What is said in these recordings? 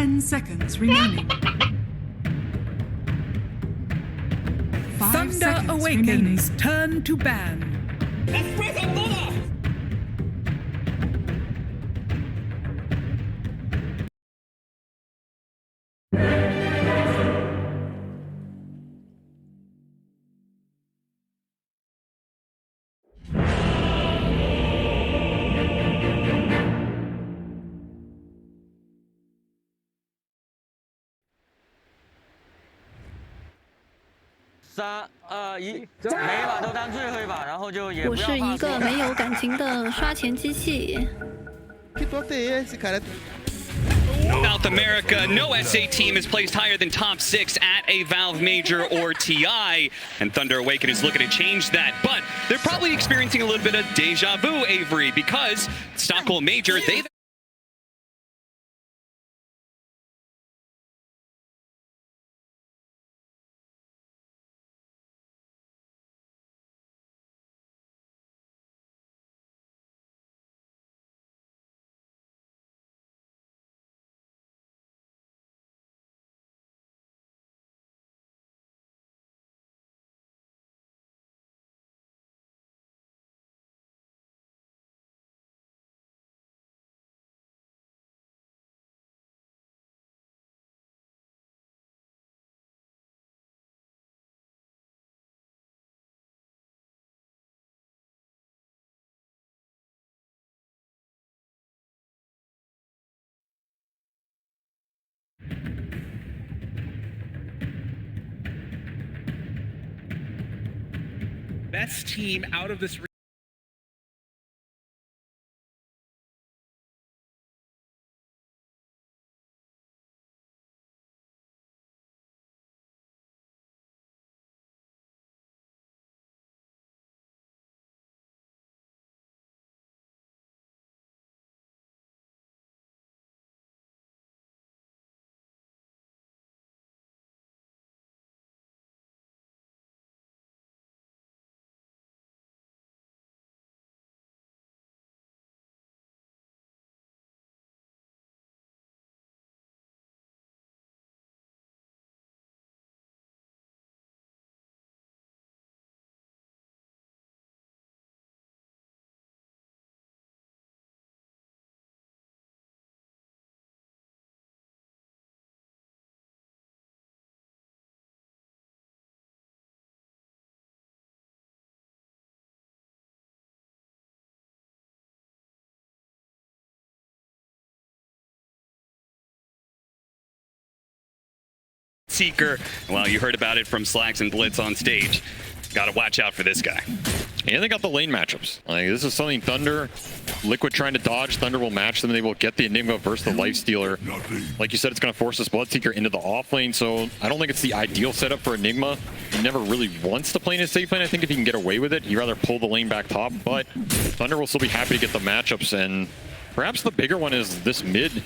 10 seconds remaining. 5 Thunder seconds Awakens, remaining. turn to ban.我是一个没有感情的刷钱机器。 Que Dota é esse, cara? South America, no SA team is placed higher than top 6 at a Valve Major or TI, and Thunder Awaken is looking to change that, but they're probably experiencing a little bit of deja vu, Avery, because Stockholm Major, they've best team out of this. Seeker. Well, you heard about it from Slacks and Blitz on stage. Gotta watch out for this guy. And they got the lane matchups. Like, this is something Thunder, Liquid trying to dodge. Thunder will match them. They will get the Enigma versus the Lifestealer. Like you said, it's going to force this Bloodseeker into the off lane. So I don't think it's the ideal setup for Enigma. He never really wants to play in his safe lane. I think if he can get away with it, he'd rather pull the lane back top. But Thunder will still be happy to get the matchups. And perhaps the bigger one is this mid.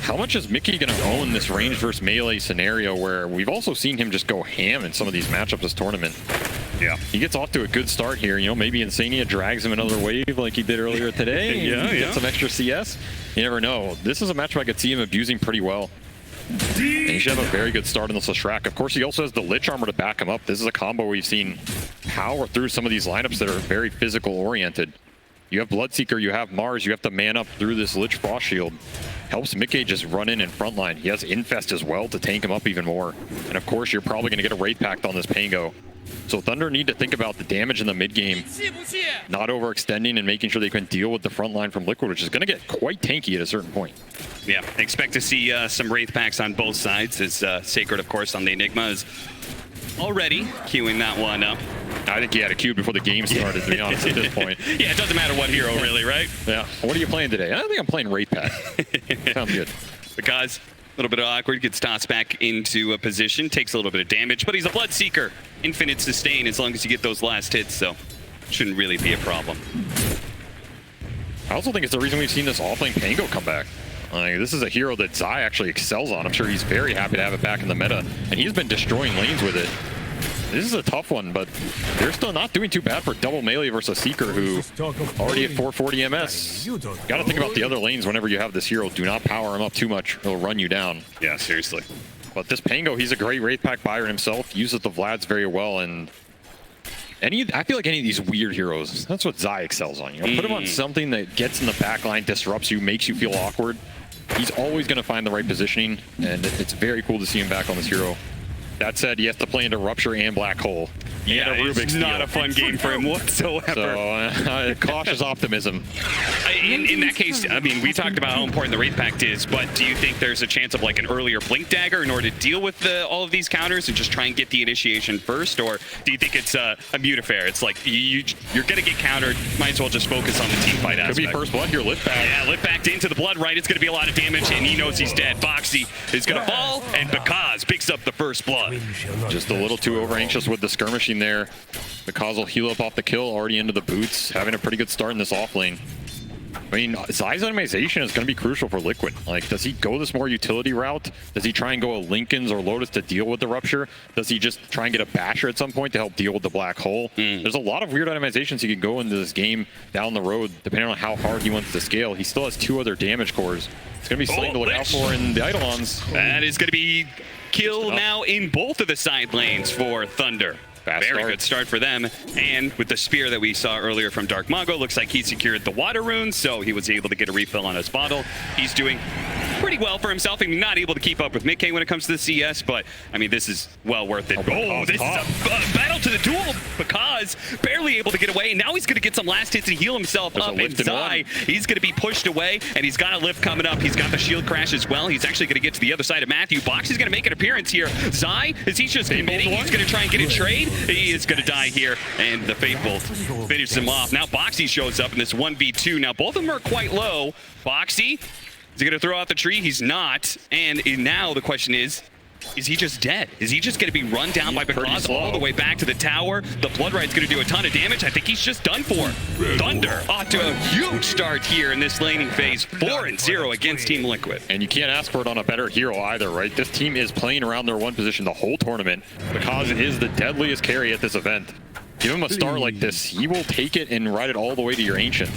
How much is Mickey going to own this range versus melee scenario where we've also seen him just go ham in some of these matchups this tournament? Yeah. He gets off to a good start here. You know, maybe Insania drags him another wave like he did earlier today. Get some extra CS. You never know. This is a matchup I could see him abusing pretty well. And he should have a very good start on this Leshrac. Of course, he also has the Lich Armor to back him up. This is a combo we've seen power through some of these lineups that are very physical oriented. You have Bloodseeker, you have Mars, you have to man up through this Lich Frost Shield. Helps Mickey just run in frontline. He has Infest as well to tank him up even more. And of course, you're probably going to get a Wraith Pact on this Pango. So Thunder need to think about the damage in the mid game, not overextending and making sure they can deal with the front line from Liquid, which is going to get quite tanky at a certain point. Yeah, expect to see some Wraith Packs on both sides, as Sacred, of course, on the Enigma is already queuing that one up. I think he had a queue before the game started, to be honest, at this point. Yeah, it doesn't matter what hero, really, right? Yeah. What are you playing today? I think I'm playing Wraith Pack. Sounds good. Because a little bit awkward, gets tossed back into a position, takes a little bit of damage, but he's a Bloodseeker. Infinite sustain as long as you get those last hits, so shouldn't really be a problem. I also think it's the reason we've seen this offlane Pango come back. This is a hero that Zai actually excels on. I'm sure he's very happy to have it back in the meta, and he's been destroying lanes with it. This is a tough one, but they're still not doing too bad for double melee versus Seeker, who already at 440 MS. Got to think about the other lanes whenever you have this hero. Do not power him up too much. It'll run you down. Yeah, seriously. But this Pango, he's a great Wraith Pack buyer himself. Uses the Vlads very well, and I feel like any of these weird heroes, that's what Zai excels on. You know, put him on something that gets in the back line, disrupts you, makes you feel awkward. He's always going to find the right positioning, and it's very cool to see him back on this hero. That said, he has to play into Rupture and Black Hole. Yeah, it's not a fun game for him whatsoever. So, cautious optimism. In that case, I mean, we talked about how important the Wraith Pact is, but do you think there's a chance of like an earlier Blink Dagger in order to deal with all of these counters and just try and get the initiation first? Or do you think it's a mute affair? It's like you're going to get countered, might as well just focus on the team fight aspect. Could be first blood here, lift back. Yeah, lift back into the blood, right? It's going to be a lot of damage, and he knows he's dead. Boxy is going to fall, and Bakaz picks up the first blood. Just a little too over anxious with the skirmishing there. Bakaz will heal up off the kill, already into the boots, having a pretty good start in this off lane. I mean, Zai's itemization is going to be crucial for Liquid. Like, does he go this more utility route? Does he try and go a Linken's or Lotus to deal with the Rupture? Does he just try and get a Basher at some point to help deal with the Black Hole? There's a lot of weird itemizations he can go into this game down the road, depending on how hard he wants to scale. He still has 2 other damage cores. It's going to be something to look out for in the Eidolons. That is going to be kill now in both of the side lanes for Thunder. Very good start for them. And with the spear that we saw earlier from Dark Mago, looks like he secured the water runes, so he was able to get a refill on his bottle. He's doing pretty well for himself. I mean, not able to keep up with Mickey when it comes to the CS, but I mean, this is well worth it. Oh, this is a battle to the duel because barely able to get away. And now he's going to get some last hits to heal himself up. And Zai, he's going to be pushed away, and he's got a lift coming up. He's got the shield crash as well. He's actually going to get to the other side of Matthew. Box is going to make an appearance here. Zai, is he just committing? He's going to try and get a trade. He is going to die here, and the Faithful finishes him off. Now Boxy shows up in this 1v2. Now both of them are quite low. Boxy, is he going to throw out the tree? He's not. And now the question is he just dead? Is he just going to be run down by Bakaz all the way back to the tower? The Blood Ride's going to do a ton of damage. I think he's just done for. Thunder off to a huge start here in this laning phase. 4-0 against Team Liquid. And you can't ask for it on a better hero either, right? This team is playing around their one position the whole tournament. Bakaz is the deadliest carry at this event. Give him a start like this, he will take it and ride it all the way to your Ancient.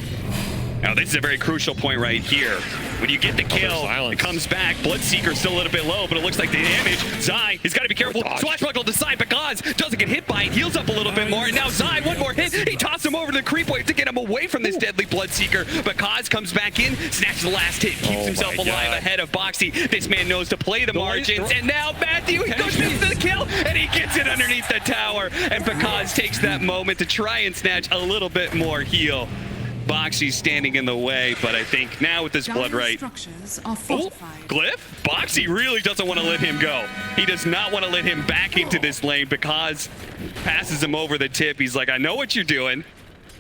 Now, this is a very crucial point right here. When you get the kill, it comes back. Bloodseeker's still a little bit low, but it looks like the damage. Zai, he's got to be careful. Swashbuckle to the side, Bakaz doesn't get hit by it. Heals up a little bit more, and now Zai, one more hit. He tosses him over to the creep wave to get him away from this deadly Bloodseeker. Bakaz comes back in, snatches the last hit, keeps himself alive ahead of Boxy. This man knows to play the margins, and now Matthew, he goes into the kill, and he gets it underneath the tower, and Bakaz takes that moment to try and snatch a little bit more heal. Boxy's standing in the way, but I think now with this Blood Right... Glyph? Boxy really doesn't want to let him go. He does not want to let him back into this lane because passes him over the tip. He's like, I know what you're doing.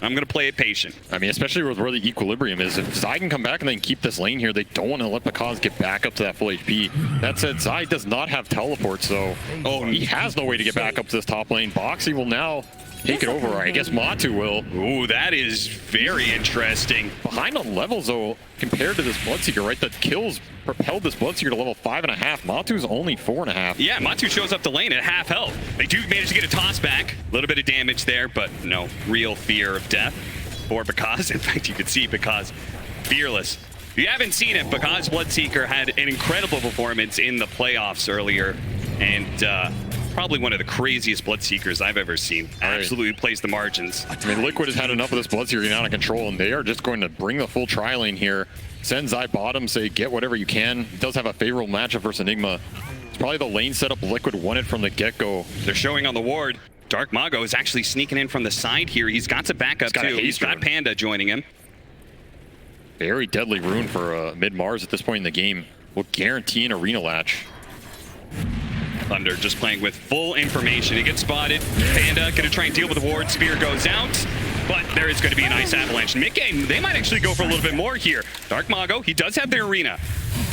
I'm going to play it patient. I mean, especially with where the equilibrium is. If Zai can come back and then keep this lane here, they don't want to let Bakaz get back up to that full HP. That said, Zai does not have teleport, so he has no way to get back up to this top lane. Boxy will now take it over. I guess Matu will. Ooh, that is very interesting. Behind on levels, though, compared to this Bloodseeker, right? The kills propelled this Bloodseeker to level 5.5. Matu's only 4.5. Yeah, Matu shows up the lane at half health. They do manage to get a toss back. A little bit of damage there, but no real fear of death for Bakaz. In fact, you can see Bakaz fearless. If you haven't seen it, Bakaz Bloodseeker had an incredible performance in the playoffs earlier, and probably one of the craziest Bloodseekers I've ever seen. Absolutely plays the margins. I mean, Liquid has had enough of this Bloodseeker getting out of control, and they are just going to bring the full tri-lane here. Send Zai bottom, say get whatever you can. He does have a favorable matchup versus Enigma. It's probably the lane setup Liquid wanted from the get-go. They're showing on the ward. Dark Mago is actually sneaking in from the side here. He's got some backup too. He's got Panda joining him. Very deadly rune for mid-Mars at this point in the game. Will guarantee an arena latch. Thunder just playing with full information. He gets spotted. Panda gonna try and deal with the ward. Spear goes out, but there is going to be a nice avalanche. Mid-game, they might actually go for a little bit more here. Dark Mago, he does have the arena.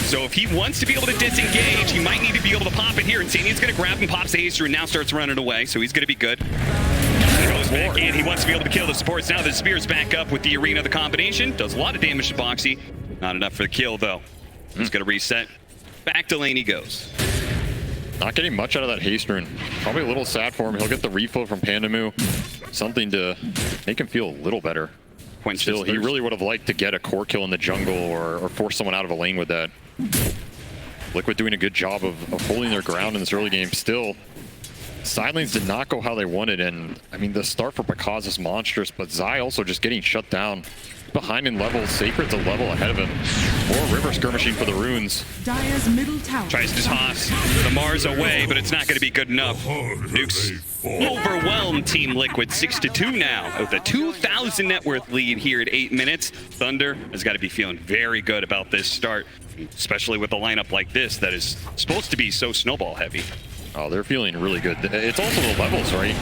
So if he wants to be able to disengage, he might need to be able to pop it here. And Sania's going to grab him, pops the haste and now starts running away. So he's going to be good. Goes back in. He wants to be able to kill the supports. Now the Spear's back up with the arena. The combination does a lot of damage to Boxy. Not enough for the kill, though. He's going to reset. Back to lane he goes. Not getting much out of that haste rune. Probably a little sad for him. He'll get the refill from Pandamu. Something to make him feel a little better. Still, he really would have liked to get a core kill in the jungle or force someone out of a lane with that. Liquid doing a good job of holding their ground in this early game. Still, side lanes did not go how they wanted, and I mean the start for Bakaz is monstrous, but Zai also just getting shut down. Behind in levels, Sacred's a level ahead of him. More river skirmishing for the runes. Dire's middle tower. Tries to toss the Mars away, but it's not going to be good enough. Nukes overwhelmed Team Liquid 6-2 now with a 2,000 net worth lead here at 8 minutes. Thunder has got to be feeling very good about this start, especially with a lineup like this that is supposed to be so snowball heavy. Oh, they're feeling really good. It's also the levels, right?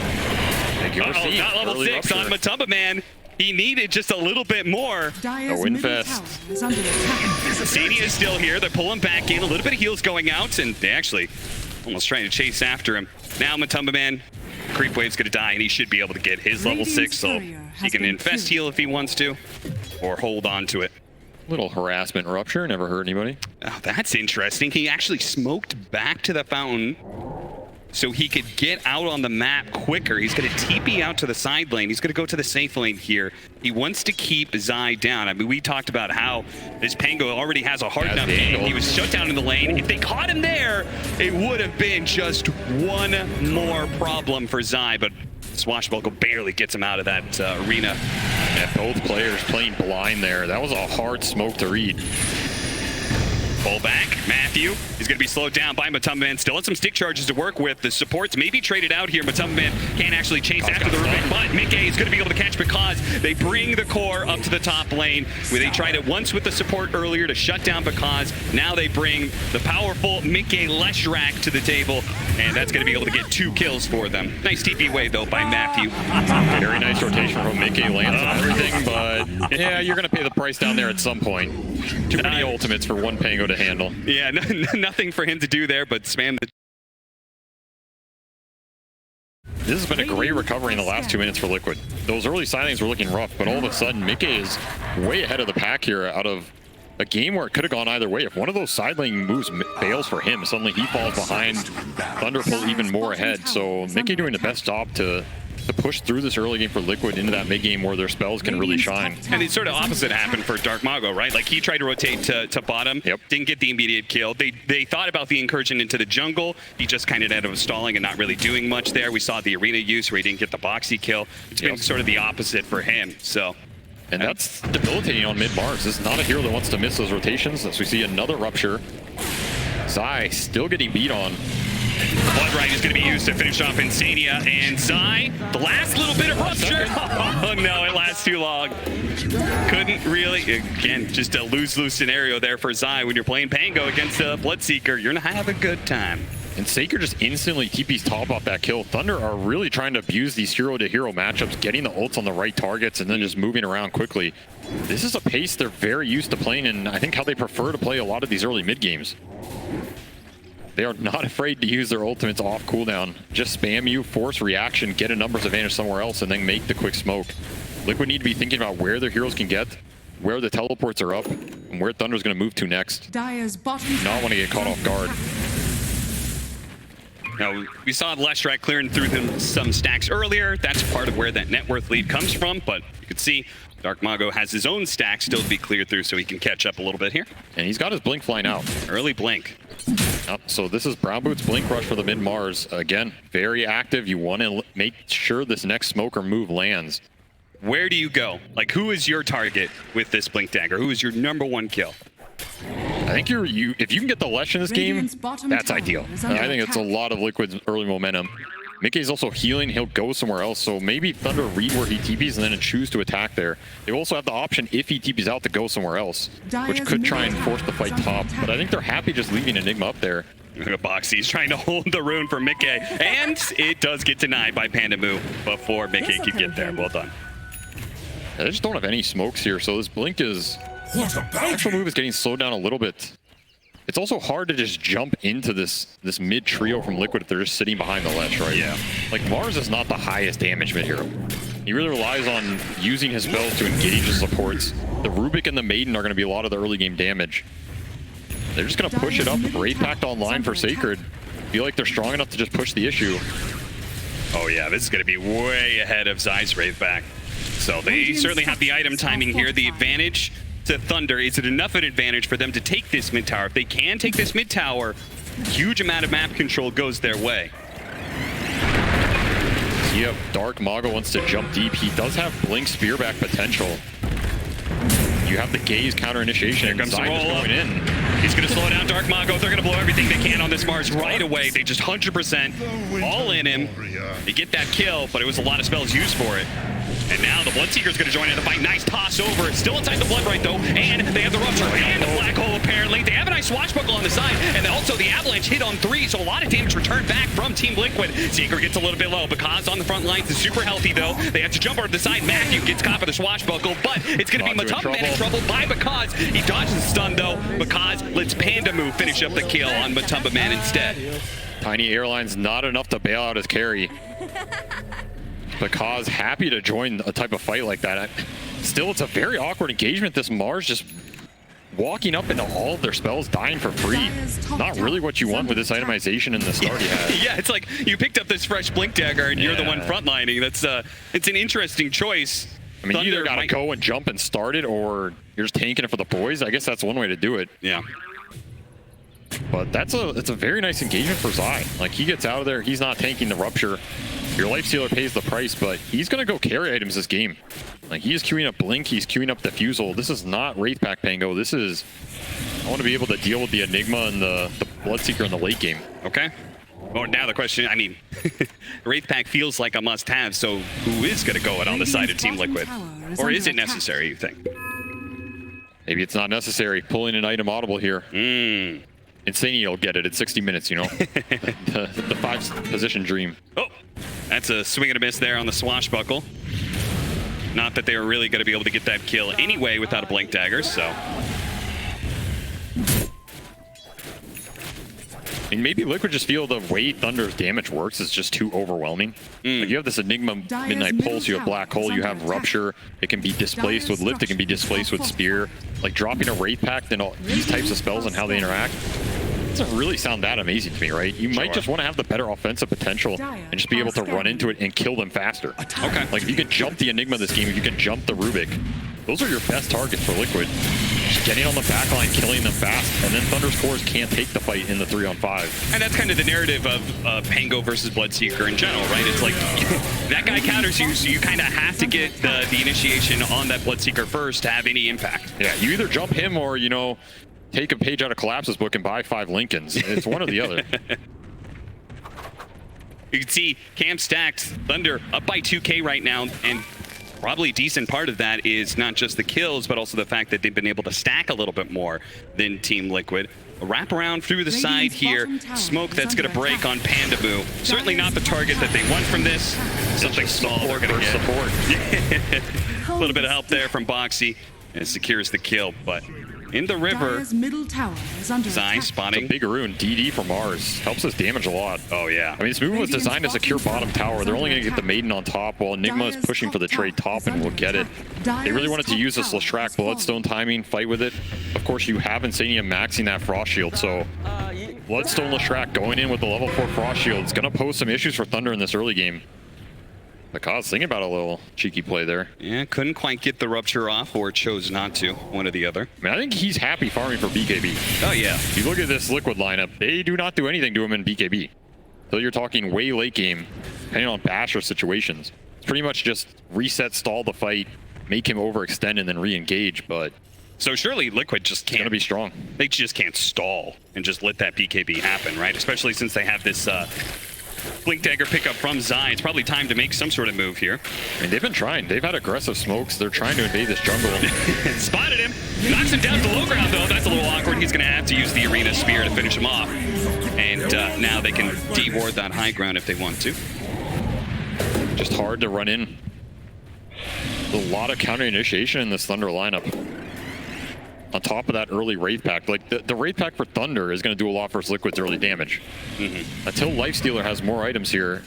Got level 6 on Matumba Man. He needed just a little bit more. Dire's win middle fest. tower is under attack. Sania is still here. They're pulling back in. A little bit of heals going out, and they actually almost trying to chase after him. Now Matumba Man, Creep Wave's going to die, and he should be able to get his level 6, so he can infest heal if he wants to, or hold on to it. Little harassment rupture, never hurt anybody. Oh, that's interesting. He actually smoked back to the fountain so he could get out on the map quicker. He's going to TP out to the side lane. He's going to go to the safe lane here. He wants to keep Zai down. I mean, we talked about how this Pango already has a hard enough game. He was shut down in the lane. If they caught him there, it would have been just one more problem for Zai, but Swashbuckle barely gets him out of that arena. Yeah, both players playing blind there. That was a hard smoke to read. Pull back, Matthew. He's going to be slowed down by Matumba Man. Still has some stick charges to work with. The supports may be traded out here. Matumba Man can't actually chase after the Rubik, but Mickey is going to be able to catch because they bring the core up to the top lane, where they tried it once with the support earlier to shut down because now they bring the powerful Mickey Leshrak to the table, and that's going to be able to get 2 kills for them. Nice TP wave, though, by Matthew. Very nice rotation from Mickey, lands on everything, but yeah, you're going to pay the price down there at some point. Too many ultimates for one Pango to handle. Yeah, nothing for him to do there, but spam the... This has been a great recovery in the last 2 minutes for Liquid. Those early signings were looking rough, but all of a sudden, Mickey is way ahead of the pack here out of a game where it could have gone either way. If one of those side lane moves fails for him, suddenly he falls behind. Thunder pull even more ahead. So Mickey doing the best job to push through this early game for Liquid into that mid game where their spells can really shine. And the sort of opposite happened for Dark Mago, right? Like he tried to rotate to bottom, didn't get the immediate kill. They thought about the incursion into the jungle. He just kind of ended up stalling and not really doing much there. We saw the arena use where he didn't get the boxy kill. It's been sort of the opposite for him. So. And that's debilitating on mid-Mars. This is not a hero that wants to miss those rotations. As we see another rupture. Zai still getting beat on. Blood Rite is going to be used to finish off Insania, and Zai, the last little bit of rupture. Oh no, it lasts too long. Couldn't really, again, just a lose-lose scenario there for Zai when you're playing Pango against a Bloodseeker. You're going to have a good time. And Saker just instantly TP's top off that kill. Thunder are really trying to abuse these hero-to-hero matchups, getting the ults on the right targets and then just moving around quickly. This is a pace they're very used to playing, and I think how they prefer to play a lot of these early mid games. They are not afraid to use their ultimates off cooldown. Just spam you, force reaction, get a numbers advantage somewhere else, and then make the quick smoke. Liquid need to be thinking about where their heroes can get, where the teleports are up, and where Thunder's going to move to next. Dire's bottom Not want to get caught off guard. Now, we saw Leshrak clearing through them some stacks earlier. That's part of where that net worth lead comes from, but you can see Dark Mago has his own stack still to be cleared through, so he can catch up a little bit here. And he's got his Blink flying out. Early Blink. So this is Brown Boots Blink Rush for the mid-Mars. Again, very active. You want to make sure this next smoke or move lands. Where do you go? Like, who is your target with this Blink Dagger? Who is your #1 kill? I think if you can get the Lesh in this game, that's ideal. I think it's a lot of Liquid's early momentum. Mickey's also healing. He'll go somewhere else. So maybe Thunder read where he TPs and then choose to attack there. They also have the option, if he TPs out, to go somewhere else, which could try and force the fight top. But I think they're happy just leaving Enigma up there. Boxy's trying to hold the rune for Mickey, and it does get denied by Pandamu before Mickey could get there. Well done. Yeah, they just don't have any smokes here, so this Blink is... actual move is getting slowed down a little bit. It's also hard to just jump into this mid trio from Liquid if they're just sitting behind the Lesh, right? Yeah. Like, Mars is not the highest damage mid hero. He really relies on using his spells to engage his supports. The Rubik and the Maiden are going to be a lot of the early game damage. They're just going to push it up. Raid Pact online for Sacred. feel like they're strong enough to just push the issue. Oh yeah, this is going to be way ahead of Zai's Wraith back. So they certainly have the item timing here. The advantage to Thunder, is it enough of an advantage for them to take this mid tower? If they can take this mid tower, huge amount of map control goes their way. Yep, Dark Mago wants to jump deep. He does have Blink Spearback potential. You have the Gaze counter initiation. Here comes the roll going in. He's going to slow down Dark Mago. They're going to blow everything they can on this Mars right away. They just 100% all in him. They get that kill, but it was a lot of spells used for it. And now the Bloodseeker's going to join in the fight. Nice toss over. Still inside the Bloodright, though. And they have the Rupture and the Black Hole, apparently. They have a nice Swashbuckle on the side. And then also the Avalanche hit on 3, so a lot of damage returned back from Team Liquid. Seeker gets a little bit low. Because on the front lines is super healthy, though. They have to jump over to the side. Matthew gets caught for the Swashbuckle, but it's going to be Matumba Man in trouble by Because. He dodges the stun, though. Because lets Panda Move finish up the kill on Matumba Man instead. Tiny Airline's not enough to bail out his carry. Because happy to join a type of fight like that. Still, it's a very awkward engagement. This Mars just walking up into all of their spells, dying for free. Not really what you want with this itemization in the start he had. Yeah, it's like you picked up this fresh Blink Dagger and you're the one frontlining. That's it's an interesting choice. I mean, you either gotta go and jump and start it, or you're just tanking it for the boys. I guess that's one way to do it. Yeah. But it's a very nice engagement for Zai. Like, he gets out of there, he's not tanking the Rupture. Your Lifestealer pays the price, but he's gonna go carry items this game. Like, he is queuing up Blink, he's queuing up Diffusal. This is not Wraith Pack Pango. This is, I want to be able to deal with the Enigma and the Bloodseeker in the late game. Okay. Well, now the question, I mean, Wraith Pack feels like a must-have, so who is going to go it on the side of Team Liquid? Or is it necessary, you think? Maybe it's not necessary. Pulling an item audible here. Insania will get it at 60 minutes, you know? the 5-position dream. Oh, that's a swing and a miss there on the Swashbuckle. Not that they were really going to be able to get that kill anyway without a Blink Dagger, so... I mean, maybe Liquid just feel the way Thunder's damage works is just too overwhelming. Like, you have this Enigma Midnight Pulse, you have Black Hole, you have Rupture. It can be displaced with Lift, it can be displaced with Spear. Like, dropping a Wraith Pact and all these types of spells and how they interact doesn't really sound that amazing to me, right? You might just want to have the better offensive potential and just be able to run into it and kill them faster. Okay. Like, if you can jump the Enigma this game, if you can jump the Rubik, those are your best targets for Liquid. Just getting on the back line, killing them fast, and then Thunder's cores can't take the fight in the 3-on-5. And that's kind of the narrative of Pango versus Bloodseeker in general, right? It's like, that guy counters you, so you kind of have to get the initiation on that Bloodseeker first to have any impact. Yeah, you either jump him or, you know, take a page out of Collapse's book and buy 5 Lincolns. It's one or the other. You can see Cam stacked. Thunder up by 2K right now, and probably a decent part of that is not just the kills, but also the fact that they've been able to stack a little bit more than Team Liquid. A wrap around through the side here. Smoke that's going to break on Panda Boo. Certainly not the target that they want from this. Something small they're going to get. Support. A little bit of help there from Boxy, and it secures the kill, but in the river, Zai spotting. Big Rune, DD from Mars. Helps us damage a lot. Oh, yeah. I mean, this move was designed to secure bottom tower. They're only going to get the Maiden on top, while Enigma is pushing for the trade top and will get it. They really wanted to use this Leshrac Bloodstone timing, fight with it. Of course, you have Insania maxing that Frost Shield, so Bloodstone Leshrac going in with the level 4 Frost Shield is going to pose some issues for Thunder in this early game. Because thinking about a little cheeky play there. Yeah, couldn't quite get the Rupture off, or chose not to, one or the other. I mean, I think he's happy farming for BKB. Oh, yeah. If you look at this Liquid lineup, they do not do anything to him in BKB. So you're talking way late game, depending on bash or situations. It's pretty much just reset, stall the fight, make him overextend, and then re-engage, but... So surely Liquid just can't... It's gonna be strong. They just can't stall and just let that BKB happen, right? Especially since they have this... Blink Dagger pickup from Zai. It's probably time to make some sort of move here. I mean, they've been trying. They've had aggressive smokes. They're trying to invade this jungle. Spotted him. Knocks him down to the low ground, though. That's a little awkward. He's going to have to use the Arena Spear to finish him off. And now they can de-ward that high ground if they want to. Just hard to run in. A lot of counter initiation in this Thunder lineup. On top of that early Wraith Pack, like the Wraith Pack for Thunder is going to do a lot versus Liquid's early damage. Until Lifestealer has more items here,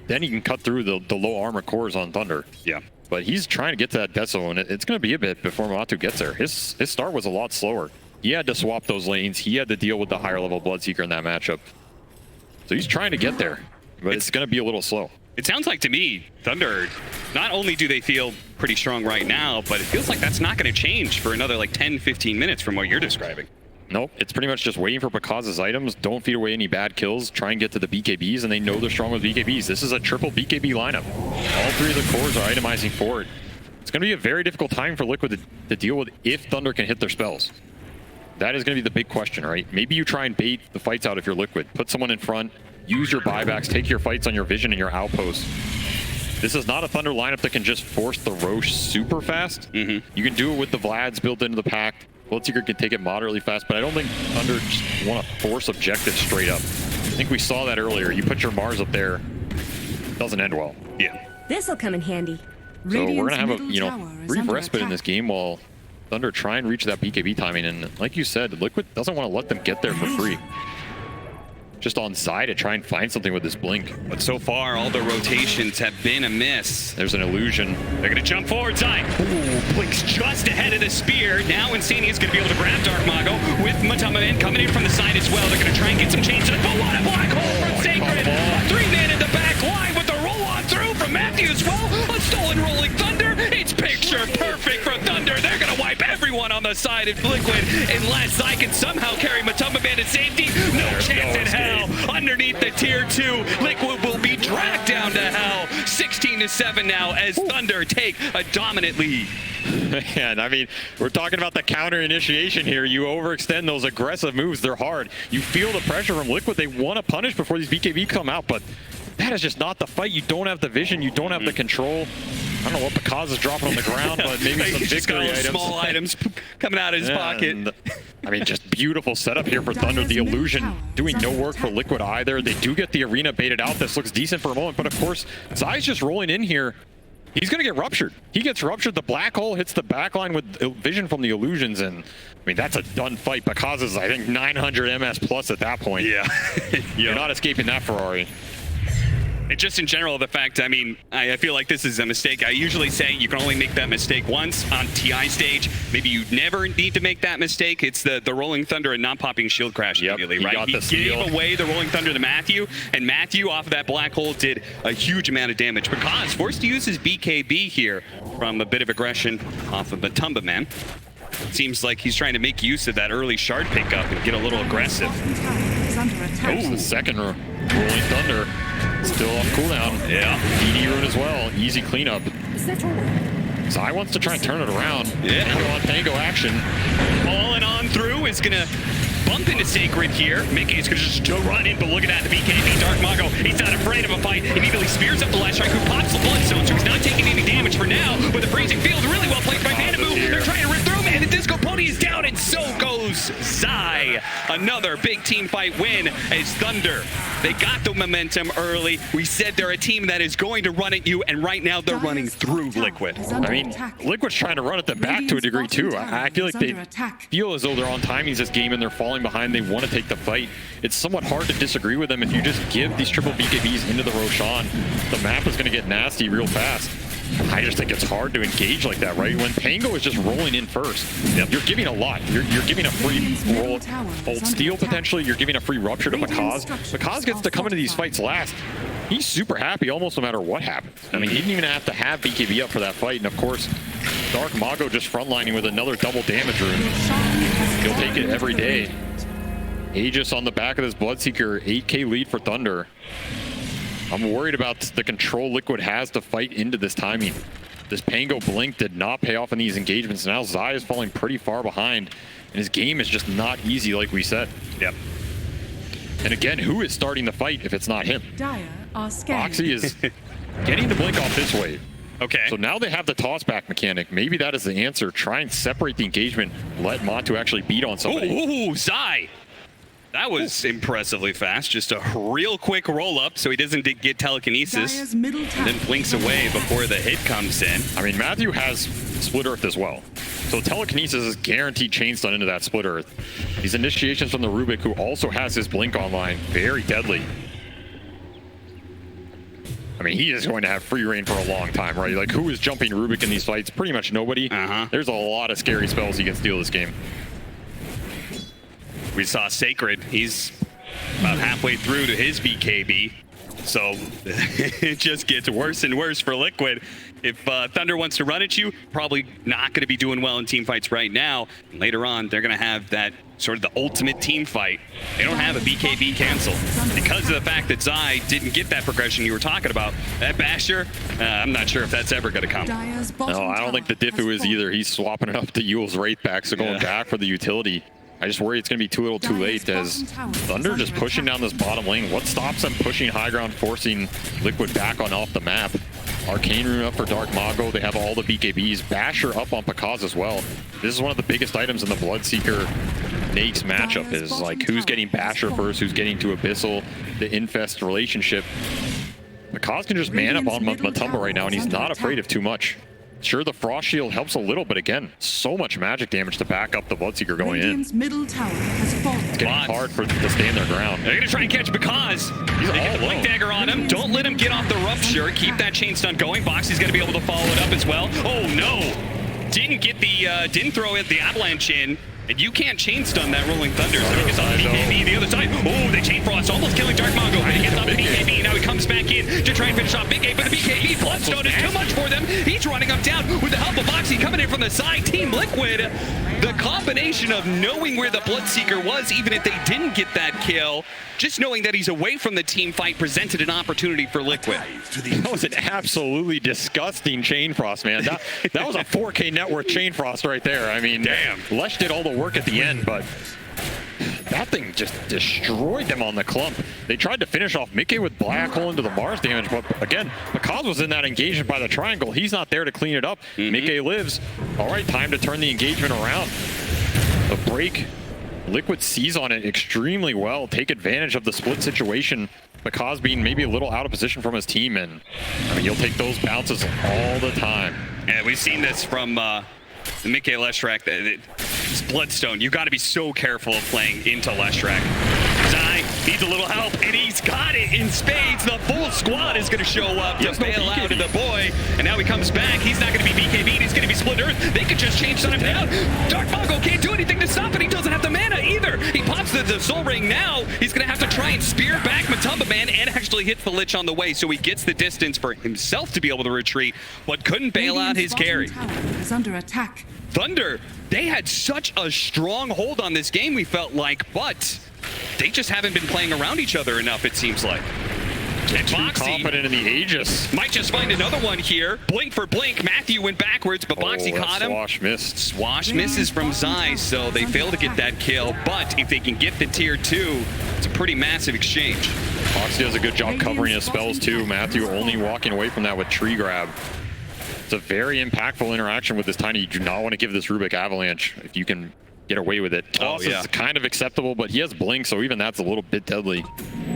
then he can cut through the low armor cores on Thunder. Yeah. But he's trying to get to that Deso, and it's going to be a bit before Matu gets there. His start was a lot slower. He had to swap those lanes. He had to deal with the higher level Bloodseeker in that matchup. So he's trying to get there, but it's going to be a little slow. It sounds like to me, Thunder, not only do they feel pretty strong right now, but it feels like that's not going to change for another like 10, 15 minutes from what you're describing. Nope, it's pretty much just waiting for Picas's items. Don't feed away any bad kills. Try and get to the BKBs, and they know they're strong with BKBs. This is a triple BKB lineup. All three of the cores are itemizing for it. It's going to be a very difficult time for Liquid to deal with if Thunder can hit their spells. That is going to be the big question, right? Maybe you try and bait the fights out if you're Liquid. Put someone in front, use your buybacks, take your fights on your vision and your outposts. This is not a Thunder lineup that can just force the Roche super fast. You can do it with the Vlads built into the pack. Bloodseeker can take it moderately fast, but I don't think Thunder just want to force objectives straight up. I think we saw that earlier. You put your Mars up there, doesn't end well. Yeah. This'll come in handy. So we're gonna have a brief respite in this game while Thunder try and reach that BKB timing. And like you said, Liquid doesn't want to let them get there for free. Just on side to try and find something with this blink. But so far, all the rotations have been a miss. There's an illusion. They're going to jump forward side. Ooh, Blink's just ahead of the spear. Now Insania's going to be able to grab Dark Mago with Matamaman coming in from the side as well. They're going to try and get some change to it. But what a black hole from Sacred. A 3-man in the back line with the roll on through from Matthew as well. A stolen rolling Thunder. It's picture perfect for Thunder. They're going to wipe everyone on the side of Liquid unless I can somehow carry Matamaman to safety. No chance in hell. Underneath the tier 2, Liquid will be dragged down to hell. 16-7 now as Thunder take a dominant lead. Man, I mean, we're talking about the counter initiation here. You overextend those aggressive moves. They're hard. You feel the pressure from Liquid. They want to punish before these BKB come out, but that is just not the fight. You don't have the vision. You don't have the control. I don't know what Picas is dropping on the ground, but maybe some victory items. Small items coming out of his pocket. And, I mean, just beautiful setup here for Thunder. The illusion doing no work for Liquid either. They do get the arena baited out. This looks decent for a moment, but of course, Zai's just rolling in here. He's going to get ruptured. He gets ruptured. The black hole hits the backline with vision from the illusions, and I mean, that's a done fight. Picas is, I think, 900 MS plus at that point. Yeah. You're not escaping that Ferrari. And just in general, the fact, I mean, I feel like this is a mistake. I usually say you can only make that mistake once on TI stage. Maybe you never need to make that mistake. It's the Rolling Thunder and not popping shield crash immediately, right? He gave away the Rolling Thunder to Matthew, and Matthew off of that black hole did a huge amount of damage. Because forced to use his BKB here from a bit of aggression off of the Matamaman. Seems like he's trying to make use of that early shard pickup and get a little aggressive. There's the second Rolling Thunder. Still off cooldown. Yeah. DD rune as well. Easy cleanup. Zai wants to try and turn it around. Yeah. Tango on Tango action. Falling on through is going to bump into Sacred here. Mickey is going to just run in, but look at that. The BKB Dark Mago. He's not afraid of a fight. Immediately spears up the last strike, who pops the bloodstone, so he's not taking any damage for now. But the freezing field really well played by Manamu. They're trying to rip through, man. The Disco Pony is down, and so goes Zai. Another big team fight win as Thunder. They got the momentum early. We said they're a team that is going to run at you, and right now they're running through Liquid. I mean, Liquid's trying to run at the back to a degree too. I feel like they feel as though they're on timings this game and they're falling behind. They want to take the fight. It's somewhat hard to disagree with them if you just give these triple BKBs into the Roshan. The map is going to get nasty real fast. I just think it's hard to engage like that, right? When Tango is just rolling in first, you're giving a lot. You're giving a free roll, ult steal potentially. You're giving a free rupture to Picas. Picas gets to come into these fights last. He's super happy almost no matter what happens. I mean, he didn't even have to have BKB up for that fight. And of course, Dark Mago just frontlining with another double damage rune. He'll take it every day. Aegis on the back of this Bloodseeker, 8k lead for Thunder. I'm worried about the control Liquid has to fight into this timing. This Pango blink did not pay off in these engagements. Now Zai is falling pretty far behind, and his game is just not easy like we said. Yep. And again, who is starting the fight if it's not him? Boxy is getting the blink off this wave. Okay. So now they have the toss back mechanic. Maybe that is the answer. Try and separate the engagement. Let Montu actually beat on somebody. Ooh, Zai. That was impressively fast. Just a real quick roll up so he doesn't get telekinesis. And then blinks away before the hit comes in. I mean, Matthew has Split Earth as well. So telekinesis is guaranteed chain stun into that Split Earth. These initiations from the Rubik, who also has his blink online, very deadly. I mean, he is going to have free reign for a long time, right? Like, who is jumping Rubik in these fights? Pretty much nobody. There's a lot of scary spells he can steal this game. We saw Sacred. He's about halfway through to his BKB. So it just gets worse and worse for Liquid. If Thunder wants to run at you, probably not going to be doing well in team fights right now. And later on, they're going to have that sort of the ultimate team fight. They don't have a BKB cancel because of the fact that Zai didn't get that progression you were talking about. That Basher, I'm not sure if that's ever going to come. No, I don't think the Diffu is either. He's swapping it up to Yule's Wraith back, so going back for the utility. I just worry it's going to be too little too late as Thunder just pushing down this bottom lane. What stops them pushing high ground, forcing Liquid back on off the map? Arcane Rune up for Dark Mago. They have all the BKBs. Basher up on Pakaz as well. This is one of the biggest items in the Bloodseeker Nate's matchup is like who's getting Basher first, who's getting to Abyssal, the Infest relationship. Pakaz can just man up on Matumba right now and he's not afraid of too much. Sure, the Frost Shield helps a little, but again, so much magic damage to back up the Bloodseeker going in. Middle tower has fallen. It's getting hard for to stand their ground. They're going to try and catch because they get the Blink Dagger on him. Don't let him get off the Rupture. Keep that chain stun going. Boxy's going to be able to follow it up as well. Oh, no. Didn't get the, didn't throw it, the Avalanche in. And you can't chain stun that Rolling Thunder. So he gets on the BKB the other side. Oh, the Chain Frost almost killing Dark Mago. But he gets off the BKB. Now he comes back in to try and finish off Big A. But the BKB Bloodstone is too much for them. He's running them down with the help of Boxy coming in from the side. Team Liquid, the combination of knowing where the Bloodseeker was, even if they didn't get that kill, just knowing that he's away from the team fight presented an opportunity for Liquid. That was an absolutely disgusting Chain Frost, man. That was a 4K net worth Chain Frost right there. I mean, damn. Lesh did all the work at the end, but that thing just destroyed them on the clump. They tried to finish off Mickey with Black Hole into the Mars damage, but again, Pakaz was in that engagement by the triangle. He's not there to clean it up. Mickey lives. All right, time to turn the engagement around. A break. Liquid sees on it extremely well. Take advantage of the split situation. Pakaz being maybe a little out of position from his team, and I mean, he'll take those bounces all the time. And we've seen this from the Mickey Leshrac. It's Bloodstone. You got to be so careful of playing into Leshrac. Zai needs a little help, and he's got it in spades. The full squad is going to show up to bail out the boy. And now he comes back. He's not going to be BKB'd. He's going to be Split Earth. They could just change him down. Dark Mago can't do anything to stop it. He doesn't have the mana either. He pops the Soul Ring now. He's going to have to try and spear back Matumba Man and actually hits the Lich on the way. So he gets the distance for himself to be able to retreat, but couldn't bail out his carry. Is under attack. Thunder, they had such a strong hold on this game, we felt like, but they just haven't been playing around each other enough, it seems like. And Too Boxy confident in the Aegis. might just find another one here. Blink for blink. Matthew went backwards, but Boxy caught him. Swash missed. Swash misses from Zai, so they fail to get that kill. But if they can get the tier 2, it's a pretty massive exchange. Boxy does a good job covering his spells too. Matthew only walking away from that with Tree Grab. It's a very impactful interaction with this Tiny. You do not want to give this Rubik Avalanche if you can get away with it. Toss is kind of acceptable, but he has Blink, so even that's a little bit deadly.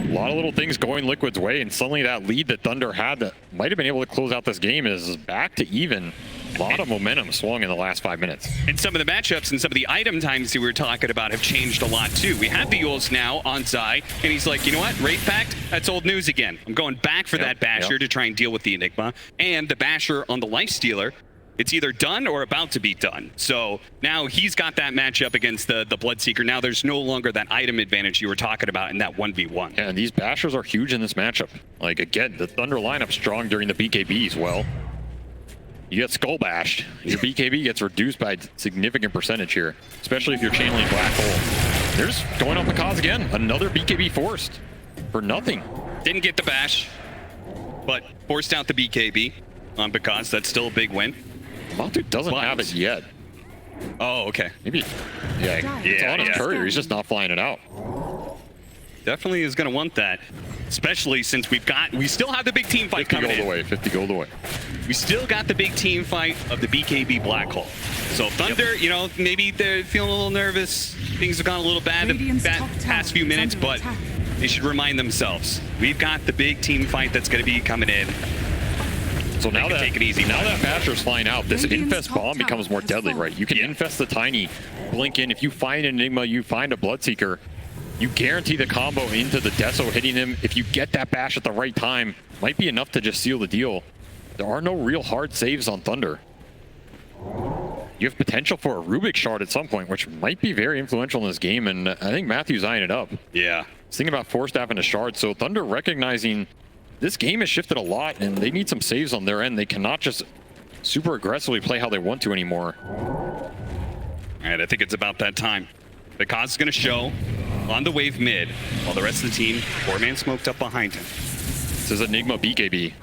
A lot of little things going Liquid's way, and suddenly that lead that Thunder had that might have been able to close out this game is back to even. A lot of momentum swung in the last 5 minutes. And some of the matchups and some of the item times that we were talking about have changed a lot too. We have the Yules now on Zai, and he's like, you know what, Wraith Pact, that's old news again. I'm going back for that Basher to try and deal with the Enigma. And the Basher on the Lifestealer, it's either done or about to be done. So now he's got that matchup against the Bloodseeker. Now there's no longer that item advantage you were talking about in that 1v1. Yeah, and these Bashers are huge in this matchup. Like, again, the Thunder lineup strong during the BKBs. Well, you get Skull Bashed. Your BKB gets reduced by a significant percentage here, especially if you're channeling Black Hole. They're just going on Pakaz again. Another BKB forced for nothing. Didn't get the bash, but forced out the BKB on Pakaz. That's still a big win. Matu doesn't have it yet. Oh, okay. Maybe. Yeah, it's on his courier. He's just not flying it out. Definitely is going to want that, especially since we still have the big team fight coming in. 50 gold away, 50 gold away. We still got the big team fight of the BKB Black Hole. So Thunder, you know, maybe they're feeling a little nervous. Things have gone a little bad the past few minutes, but they should remind themselves. We've got the big team fight that's going to be coming in. So now that, take it easy. Now that Basher's flying out, this Infest Bomb becomes more deadly, right? You can Infest the Tiny, blink in. If you find an Enigma, you find a Bloodseeker, you guarantee the combo into the Deso hitting him. If you get that bash at the right time, might be enough to just seal the deal. There are no real hard saves on Thunder. You have potential for a Rubik Shard at some point, which might be very influential in this game, and I think Matthew's eyeing it up. Yeah. Let's think about Force Staff into Shard. So Thunder recognizing this game has shifted a lot and they need some saves on their end. They cannot just super aggressively play how they want to anymore. All right, I think it's about that time. The cause is going to show on the wave mid, while the rest of the team, 4-man smoked up behind him. This is Enigma BKB.